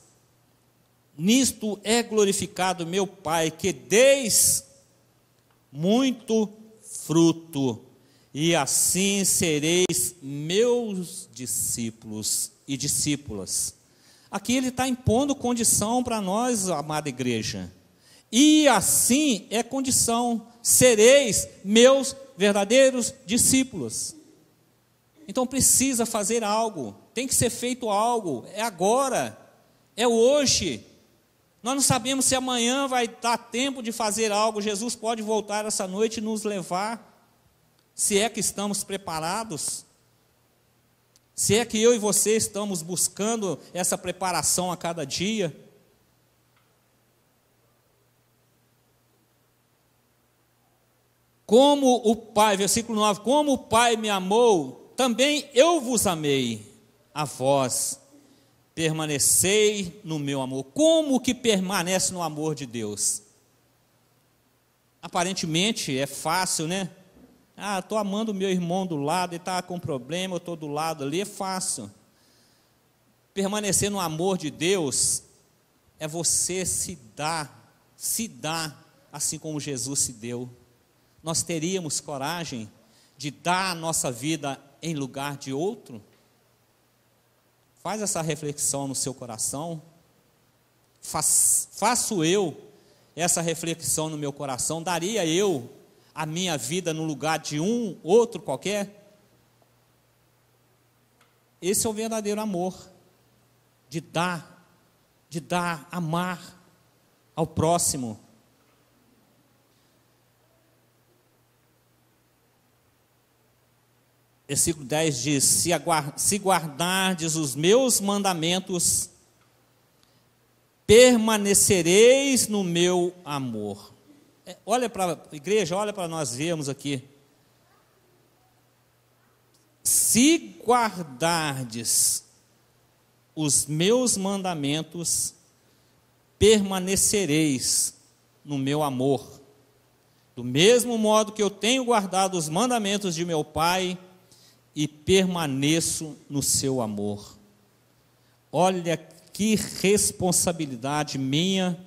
nisto é glorificado meu Pai, que deis muito fruto, e assim sereis meus discípulos e discípulas. Aqui ele está impondo condição para nós, amada igreja. E assim é condição: sereis meus verdadeiros discípulos. Então precisa fazer algo, tem que ser feito algo, é agora, é hoje. Nós não sabemos se amanhã vai dar tempo de fazer algo. Jesus pode voltar essa noite e nos levar, se é que estamos preparados, se é que eu e você estamos buscando essa preparação a cada dia. Como o Pai, versículo 9, como o Pai me amou, também eu vos amei, a vós permanecei no meu amor. Como que permanece no amor de Deus? Aparentemente é fácil, né? Estou amando o meu irmão do lado, ele está com problema, eu estou do lado ali, é fácil. Permanecer no amor de Deus é você se dar assim como Jesus se deu. Nós teríamos coragem de dar a nossa vida em lugar de outro? Faz essa reflexão no seu coração. Faço eu essa reflexão no meu coração? Daria eu a minha vida no lugar de um outro qualquer? Esse é o verdadeiro amor, de dar, amar ao próximo. Versículo 10 diz: se guardardes os meus mandamentos, permanecereis no meu amor. Olha para a igreja, olha para nós vermos aqui. Se guardardes os meus mandamentos, permanecereis no meu amor. Do mesmo modo que eu tenho guardado os mandamentos de meu Pai, e permaneço no seu amor. Olha que responsabilidade minha,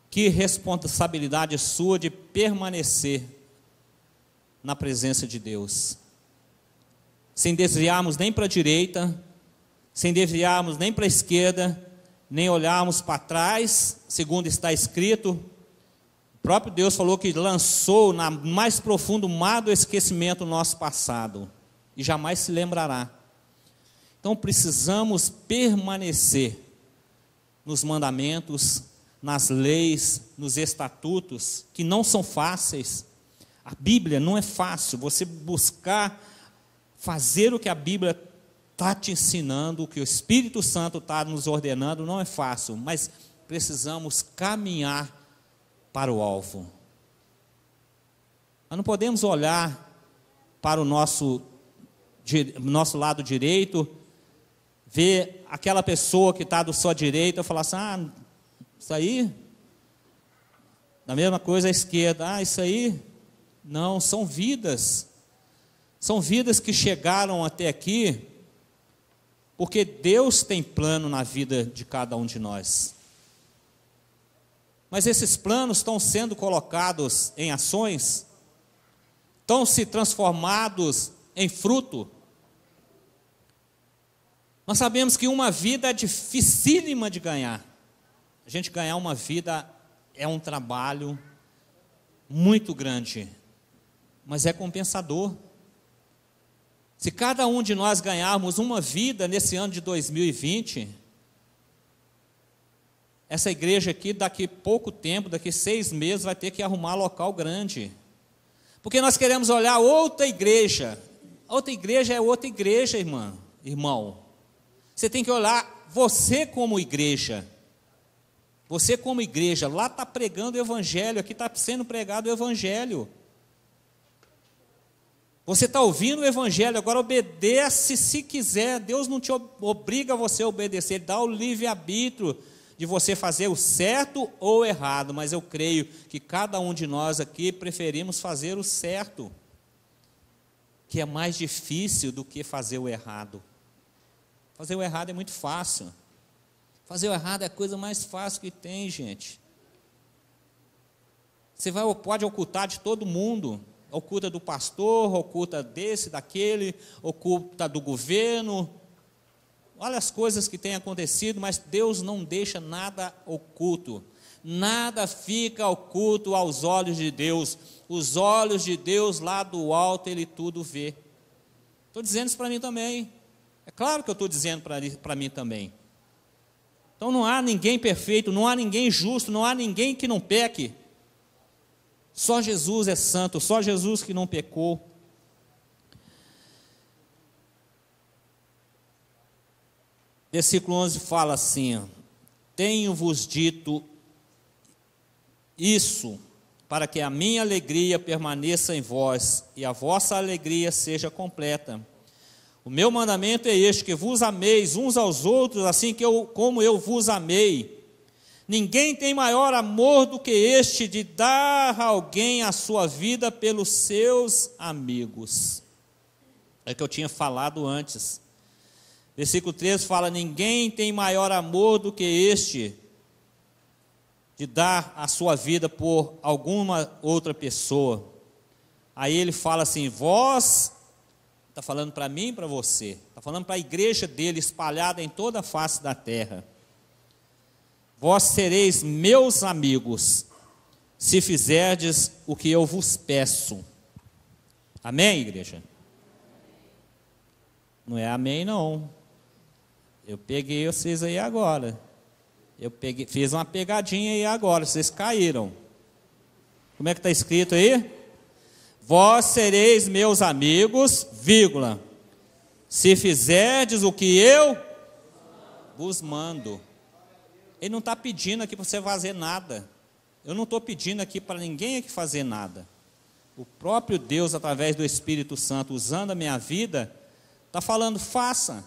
que responsabilidade sua de permanecer na presença de Deus, sem desviarmos nem para a direita, sem desviarmos nem para a esquerda, nem olharmos para trás, segundo está escrito. O próprio Deus falou que lançou na mais profundo mar do esquecimento o nosso passado, e jamais se lembrará. Então precisamos permanecer nos mandamentos, nas leis, nos estatutos, que não são fáceis. A Bíblia não é fácil. Você buscar fazer o que a Bíblia está te ensinando, o que o Espírito Santo está nos ordenando, não é fácil, mas precisamos caminhar para o alvo. Nós não podemos olhar para o nosso lado direito, ver aquela pessoa que está do sua direita e falar assim: isso aí, da mesma coisa à esquerda, isso aí, não, são vidas que chegaram até aqui, porque Deus tem plano na vida de cada um de nós, mas esses planos estão sendo colocados em ações, estão se transformados em fruto. Nós sabemos que uma vida é dificílima de ganhar. A gente ganhar uma vida é um trabalho muito grande, mas é compensador. Se cada um de nós ganharmos uma vida nesse ano de 2020, essa igreja aqui, daqui pouco tempo, daqui 6 meses, vai ter que arrumar local grande, porque nós queremos olhar outra igreja. Outra igreja é outra igreja, irmão. Você tem que olhar você como igreja. Você como igreja, lá está pregando o evangelho, aqui está sendo pregado o evangelho. Você está ouvindo o evangelho, agora obedece se quiser. Deus não te obriga a você a obedecer, Ele dá o livre-arbítrio de você fazer o certo ou o errado, mas eu creio que cada um de nós aqui preferimos fazer o certo, que é mais difícil do que fazer o errado. Fazer o errado é muito fácil. Fazer o errado é a coisa mais fácil que tem, gente. Você pode ocultar de todo mundo. Oculta do pastor, oculta desse, daquele, oculta do governo. Olha as coisas que têm acontecido, mas Deus não deixa nada oculto. Nada fica oculto aos olhos de Deus. Os olhos de Deus lá do alto, Ele tudo vê. Estou dizendo isso para mim também. É claro que eu estou dizendo para mim também. Então não há ninguém perfeito, não há ninguém justo, não há ninguém que não peque. Só Jesus é santo, só Jesus que não pecou. Versículo 11 fala assim: tenho-vos dito isso, para que a minha alegria permaneça em vós, e a vossa alegria seja completa. O meu mandamento é este, que vos ameis uns aos outros, assim como eu vos amei. Ninguém tem maior amor do que este, de dar a alguém a sua vida pelos seus amigos. É o que eu tinha falado antes. Versículo 13 fala: ninguém tem maior amor do que este, de dar a sua vida por alguma outra pessoa. Aí ele fala assim: vós, está falando para mim e para você, está falando para a igreja dele, espalhada em toda a face da terra. Vós sereis meus amigos, se fizerdes o que eu vos peço. Amém, igreja? Não é amém, não. Eu peguei vocês aí agora. Fiz uma pegadinha aí agora, vocês caíram. Como é que está escrito aí? Vós sereis meus amigos, vírgula, se fizerdes o que eu vos mando. Ele não está pedindo aqui para você fazer nada. Eu não estou pedindo aqui para ninguém aqui fazer nada. O próprio Deus, através do Espírito Santo, usando a minha vida, está falando: faça.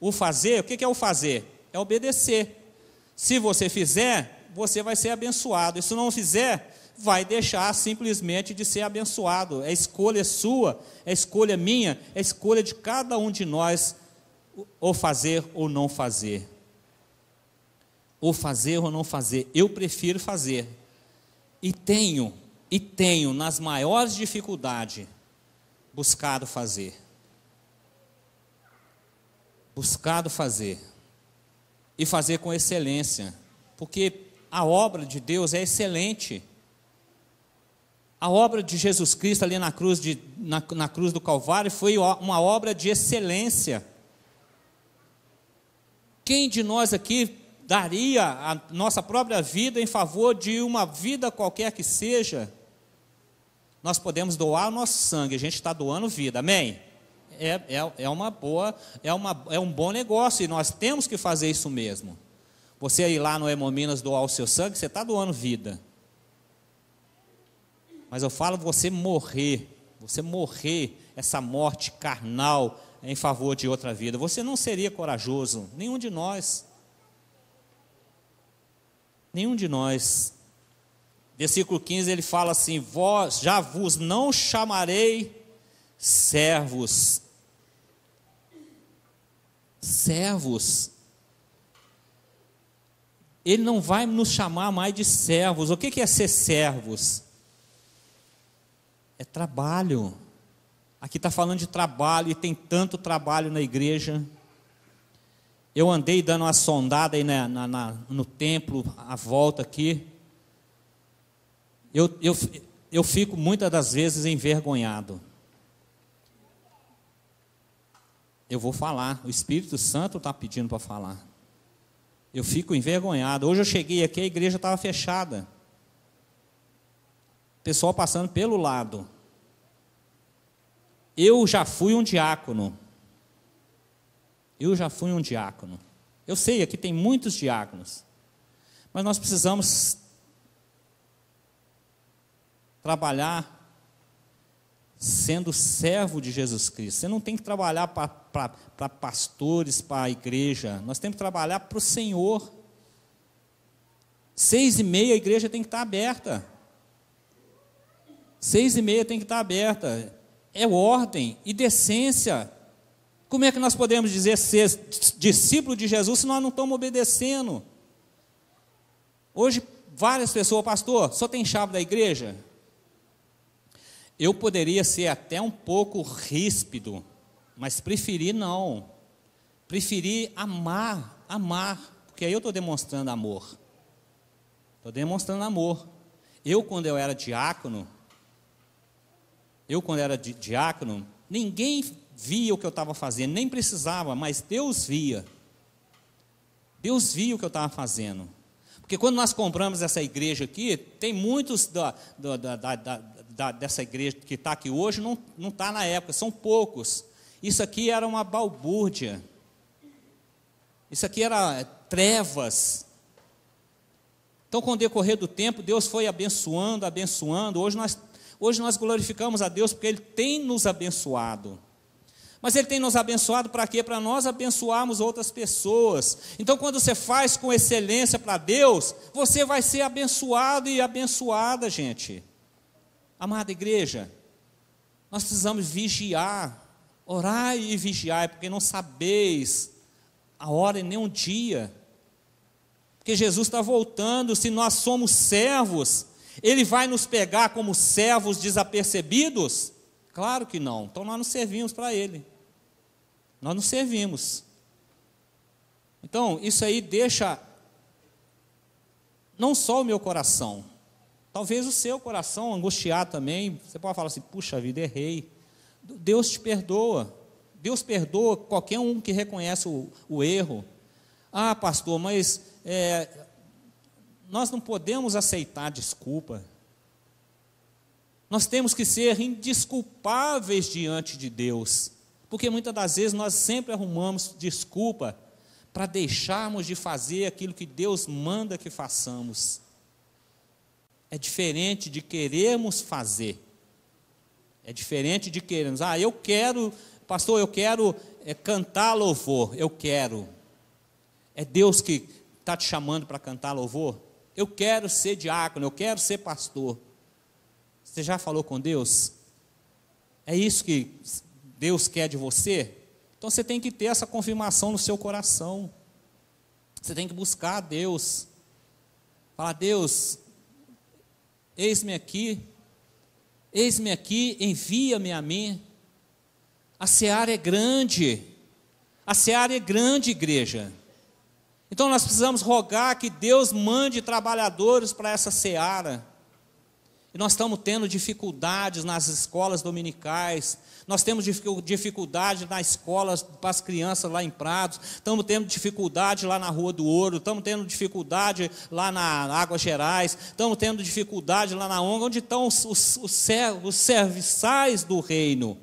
O fazer, o que é o fazer? É obedecer. Se você fizer, você vai ser abençoado. E se não fizer, vai deixar simplesmente de ser abençoado. É escolha sua, é escolha minha, é escolha de cada um de nós, ou fazer ou não fazer. Ou fazer ou não fazer. Eu prefiro fazer. E tenho, nas maiores dificuldades, buscado fazer. Buscado fazer. E fazer com excelência. Porque a obra de Deus é excelente. A obra de Jesus Cristo ali na cruz do Calvário foi uma obra de excelência. Quem de nós aqui daria a nossa própria vida em favor de uma vida qualquer que seja? Nós podemos doar o nosso sangue, a gente está doando vida, amém? É um bom negócio e nós temos que fazer isso mesmo. Você ir lá no Hemominas doar o seu sangue, você está doando vida. Mas eu falo você morrer essa morte carnal em favor de outra vida. Você não seria corajoso, nenhum de nós. Nenhum de nós. Versículo 15 ele fala assim: vós já vos não chamarei servos. Servos. Ele não vai nos chamar mais de servos. O que é ser servos? É trabalho. Aqui está falando de trabalho, e tem tanto trabalho na igreja. Eu andei dando uma sondada aí no templo, à volta aqui. Eu fico muitas das vezes envergonhado. Eu vou falar, o Espírito Santo está pedindo para falar. Eu fico envergonhado. Hoje eu cheguei aqui, a igreja estava fechada. Pessoal passando pelo lado. Eu já fui um diácono. Eu sei, aqui tem muitos diáconos. Mas nós precisamos trabalhar sendo servo de Jesus Cristo. Você não tem que trabalhar para pastores, para a igreja. Nós temos que trabalhar para o Senhor. 6h30 a igreja tem que estar aberta. 6h30 tem que estar aberta. É ordem e decência. Como é que nós podemos dizer ser discípulo de Jesus se nós não estamos obedecendo? Hoje, várias pessoas, pastor, só tem chave da igreja? Eu poderia ser até um pouco ríspido, mas preferi não. Preferi amar, porque aí eu estou demonstrando amor. Estou demonstrando amor. Quando eu era diácono, ninguém via o que eu estava fazendo, nem precisava, mas Deus via. Deus via o que eu estava fazendo. Porque quando nós compramos essa igreja aqui, tem muitos dessa igreja que está aqui hoje, não está na época, são poucos. Isso aqui era uma balbúrdia. Isso aqui era trevas. Então, com o decorrer do tempo, Deus foi abençoando. Hoje nós glorificamos a Deus porque Ele tem nos abençoado. Mas Ele tem nos abençoado para quê? Para nós abençoarmos outras pessoas. Então, quando você faz com excelência para Deus, você vai ser abençoado e abençoada, gente. Amada igreja, nós precisamos vigiar, orar e vigiar, porque não sabeis a hora e nem um dia. Porque Jesus está voltando. Se nós somos servos, Ele vai nos pegar como servos desapercebidos? Claro que não. Então nós não servimos para Ele. Nós não servimos. Então, isso aí deixa não só o meu coração, talvez o seu coração angustiado também. Você pode falar assim, puxa vida, errei. Deus te perdoa. Deus perdoa qualquer um que reconhece o erro. Ah, pastor, mas nós não podemos aceitar desculpa. Nós temos que ser indesculpáveis diante de Deus, porque muitas das vezes nós sempre arrumamos desculpa para deixarmos de fazer aquilo que Deus manda que façamos. É diferente de querermos fazer. É diferente de querermos. Eu quero, pastor, eu quero cantar louvor. Eu quero. É Deus que está te chamando para cantar louvor? Eu quero ser diácono, eu quero ser pastor. Você já falou com Deus? É isso que Deus quer de você? Então você tem que ter essa confirmação no seu coração. Você tem que buscar a Deus. Falar, Deus, eis-me aqui, envia-me a mim. A seara é grande, igreja. Então nós precisamos rogar que Deus mande trabalhadores para essa seara. E nós estamos tendo dificuldades nas escolas dominicais, nós temos dificuldade na escola para as crianças lá em Prados, estamos tendo dificuldade lá na Rua do Ouro, estamos tendo dificuldade lá na Águas Gerais, estamos tendo dificuldade lá na ONG, onde estão os serviçais do reino.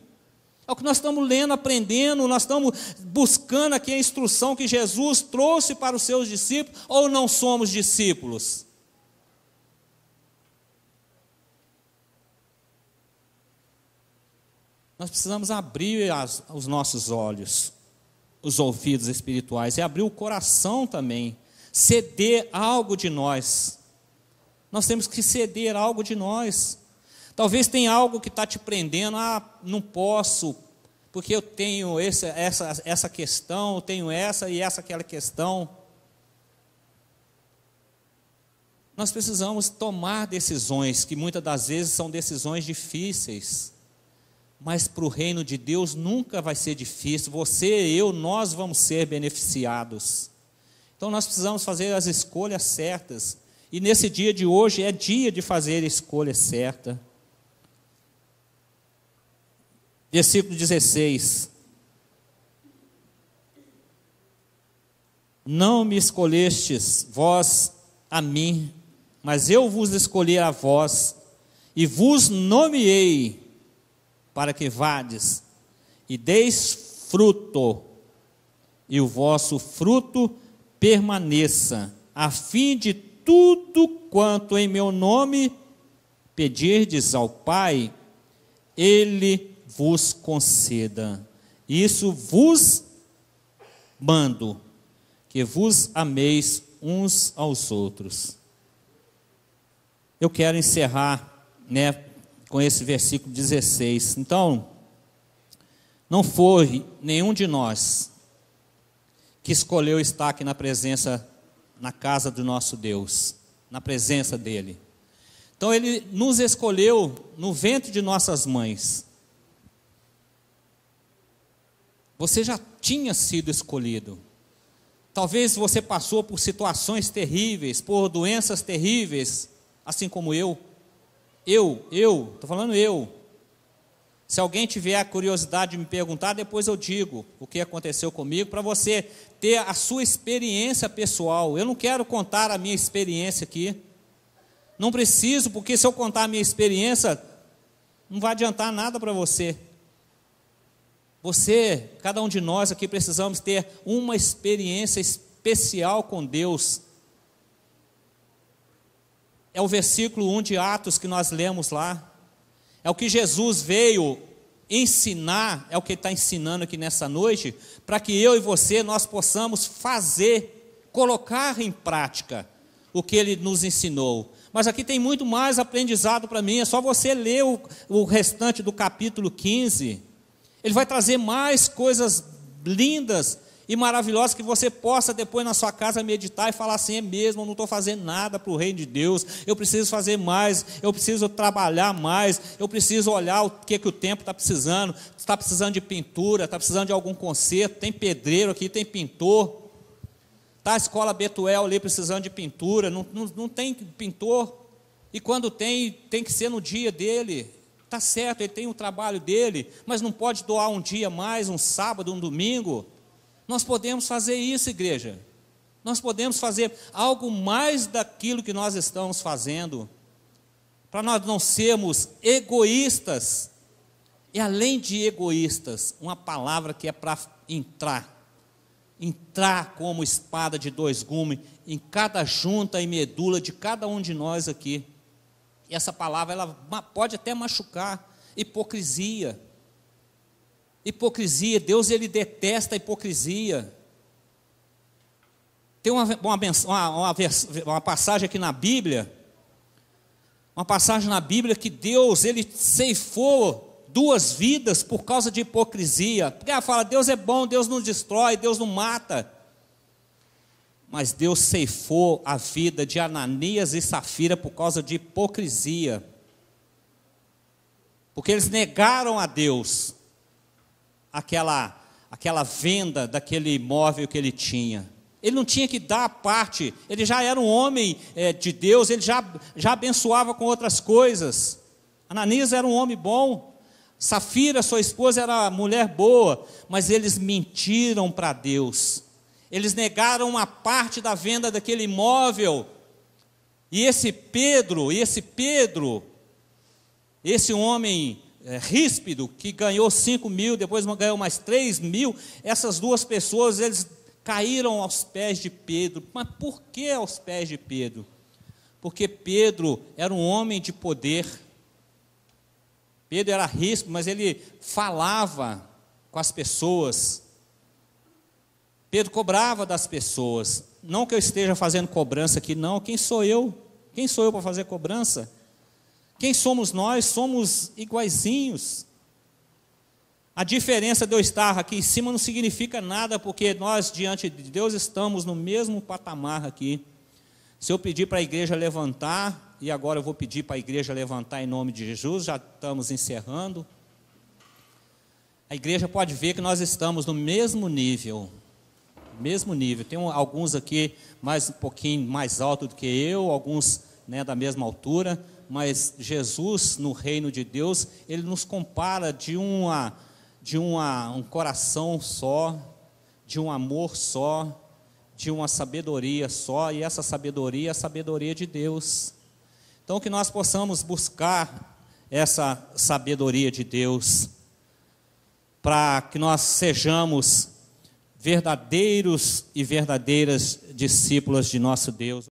É o que nós estamos lendo, aprendendo, nós estamos buscando aqui a instrução que Jesus trouxe para os seus discípulos, ou não somos discípulos? Nós precisamos abrir os nossos olhos, os ouvidos espirituais, e abrir o coração também, ceder algo de nós. Nós temos que ceder algo de nós. Talvez tenha algo que está te prendendo, não posso, porque eu tenho essa questão, eu tenho essa e aquela questão. Nós precisamos tomar decisões, que muitas das vezes são decisões difíceis, mas para o reino de Deus nunca vai ser difícil. Você, eu, nós vamos ser beneficiados. Então nós precisamos fazer as escolhas certas, e nesse dia de hoje é dia de fazer a escolha certa. Versículo 16. Não me escolhestes vós a mim, mas eu vos escolhi a vós, e vos nomeei, para que vades e deis fruto, e o vosso fruto permaneça, a fim de tudo quanto em meu nome pedirdes ao Pai, Ele vos conceda. Isso vos mando, que vos ameis uns aos outros. Eu quero encerrar, com esse versículo 16. Então, não foi nenhum de nós que escolheu estar aqui na casa do nosso Deus, na presença dEle. Então Ele nos escolheu no ventre de nossas mães. Você já tinha sido escolhido. Talvez você passou por situações terríveis, por doenças terríveis, assim como eu. Estou falando eu. Se alguém tiver a curiosidade de me perguntar, depois eu digo o que aconteceu comigo, para você ter a sua experiência pessoal. Eu não quero contar a minha experiência aqui. Não preciso, porque se eu contar a minha experiência, não vai adiantar nada para você. Você, cada um de nós aqui precisamos ter uma experiência especial com Deus. É o versículo 1 de Atos que nós lemos lá. É o que Jesus veio ensinar, é o que Ele está ensinando aqui nessa noite, para que eu e você, nós possamos fazer, colocar em prática o que Ele nos ensinou. Mas aqui tem muito mais aprendizado para mim, é só você ler o restante do capítulo 15. Ele vai trazer mais coisas lindas e maravilhosas que você possa depois na sua casa meditar e falar assim: é mesmo, eu não estou fazendo nada para o reino de Deus, eu preciso fazer mais, eu preciso trabalhar mais, eu preciso olhar o que o tempo está precisando de pintura, está precisando de algum conserto, tem pedreiro aqui, tem pintor, está a escola Betuel ali precisando de pintura, não tem pintor, e quando tem que ser no dia dele. Está certo, ele tem o trabalho dele, mas não pode doar um dia mais, um sábado, um domingo. Nós podemos fazer isso, igreja. Nós podemos fazer algo mais daquilo que nós estamos fazendo, para nós não sermos egoístas. E além de egoístas, uma palavra que é para entrar como espada de dois gumes em cada junta e medula de cada um de nós aqui. E essa palavra, ela pode até machucar. Hipocrisia. Hipocrisia, Deus, Ele detesta a hipocrisia. Tem uma passagem aqui na Bíblia, que Deus, Ele ceifou 2 vidas por causa de hipocrisia. Porque ela fala: Deus é bom, Deus não destrói, Deus não mata. Mas Deus ceifou a vida de Ananias e Safira por causa de hipocrisia. Porque eles negaram a Deus aquela venda daquele imóvel que ele tinha. Ele não tinha que dar a parte, ele já era um homem de Deus, ele já abençoava com outras coisas. Ananias era um homem bom, Safira, sua esposa, era uma mulher boa, mas eles mentiram para Deus. Eles negaram uma parte da venda daquele imóvel. E esse Pedro, esse homem ríspido, que ganhou 5.000, depois ganhou mais 3.000, essas 2 pessoas, eles caíram aos pés de Pedro. Mas por que aos pés de Pedro? Porque Pedro era um homem de poder. Pedro era ríspido, mas ele falava com as pessoas. Pedro cobrava das pessoas. Não que eu esteja fazendo cobrança aqui, não. Quem sou eu? Quem sou eu para fazer cobrança? Quem somos nós? Somos iguaizinhos. A diferença de eu estar aqui em cima não significa nada, porque nós, diante de Deus, estamos no mesmo patamar aqui. Se eu pedir para a igreja levantar, e agora eu vou pedir para a igreja levantar em nome de Jesus, já estamos encerrando. A igreja pode ver que nós estamos no mesmo nível. Tem alguns aqui um pouquinho mais alto do que eu, alguns da mesma altura, mas Jesus, no reino de Deus, Ele nos compara de um coração só, de um amor só, de uma sabedoria só, e essa sabedoria é a sabedoria de Deus. Então, que nós possamos buscar essa sabedoria de Deus, para que nós sejamos verdadeiros e verdadeiras discípulas de nosso Deus.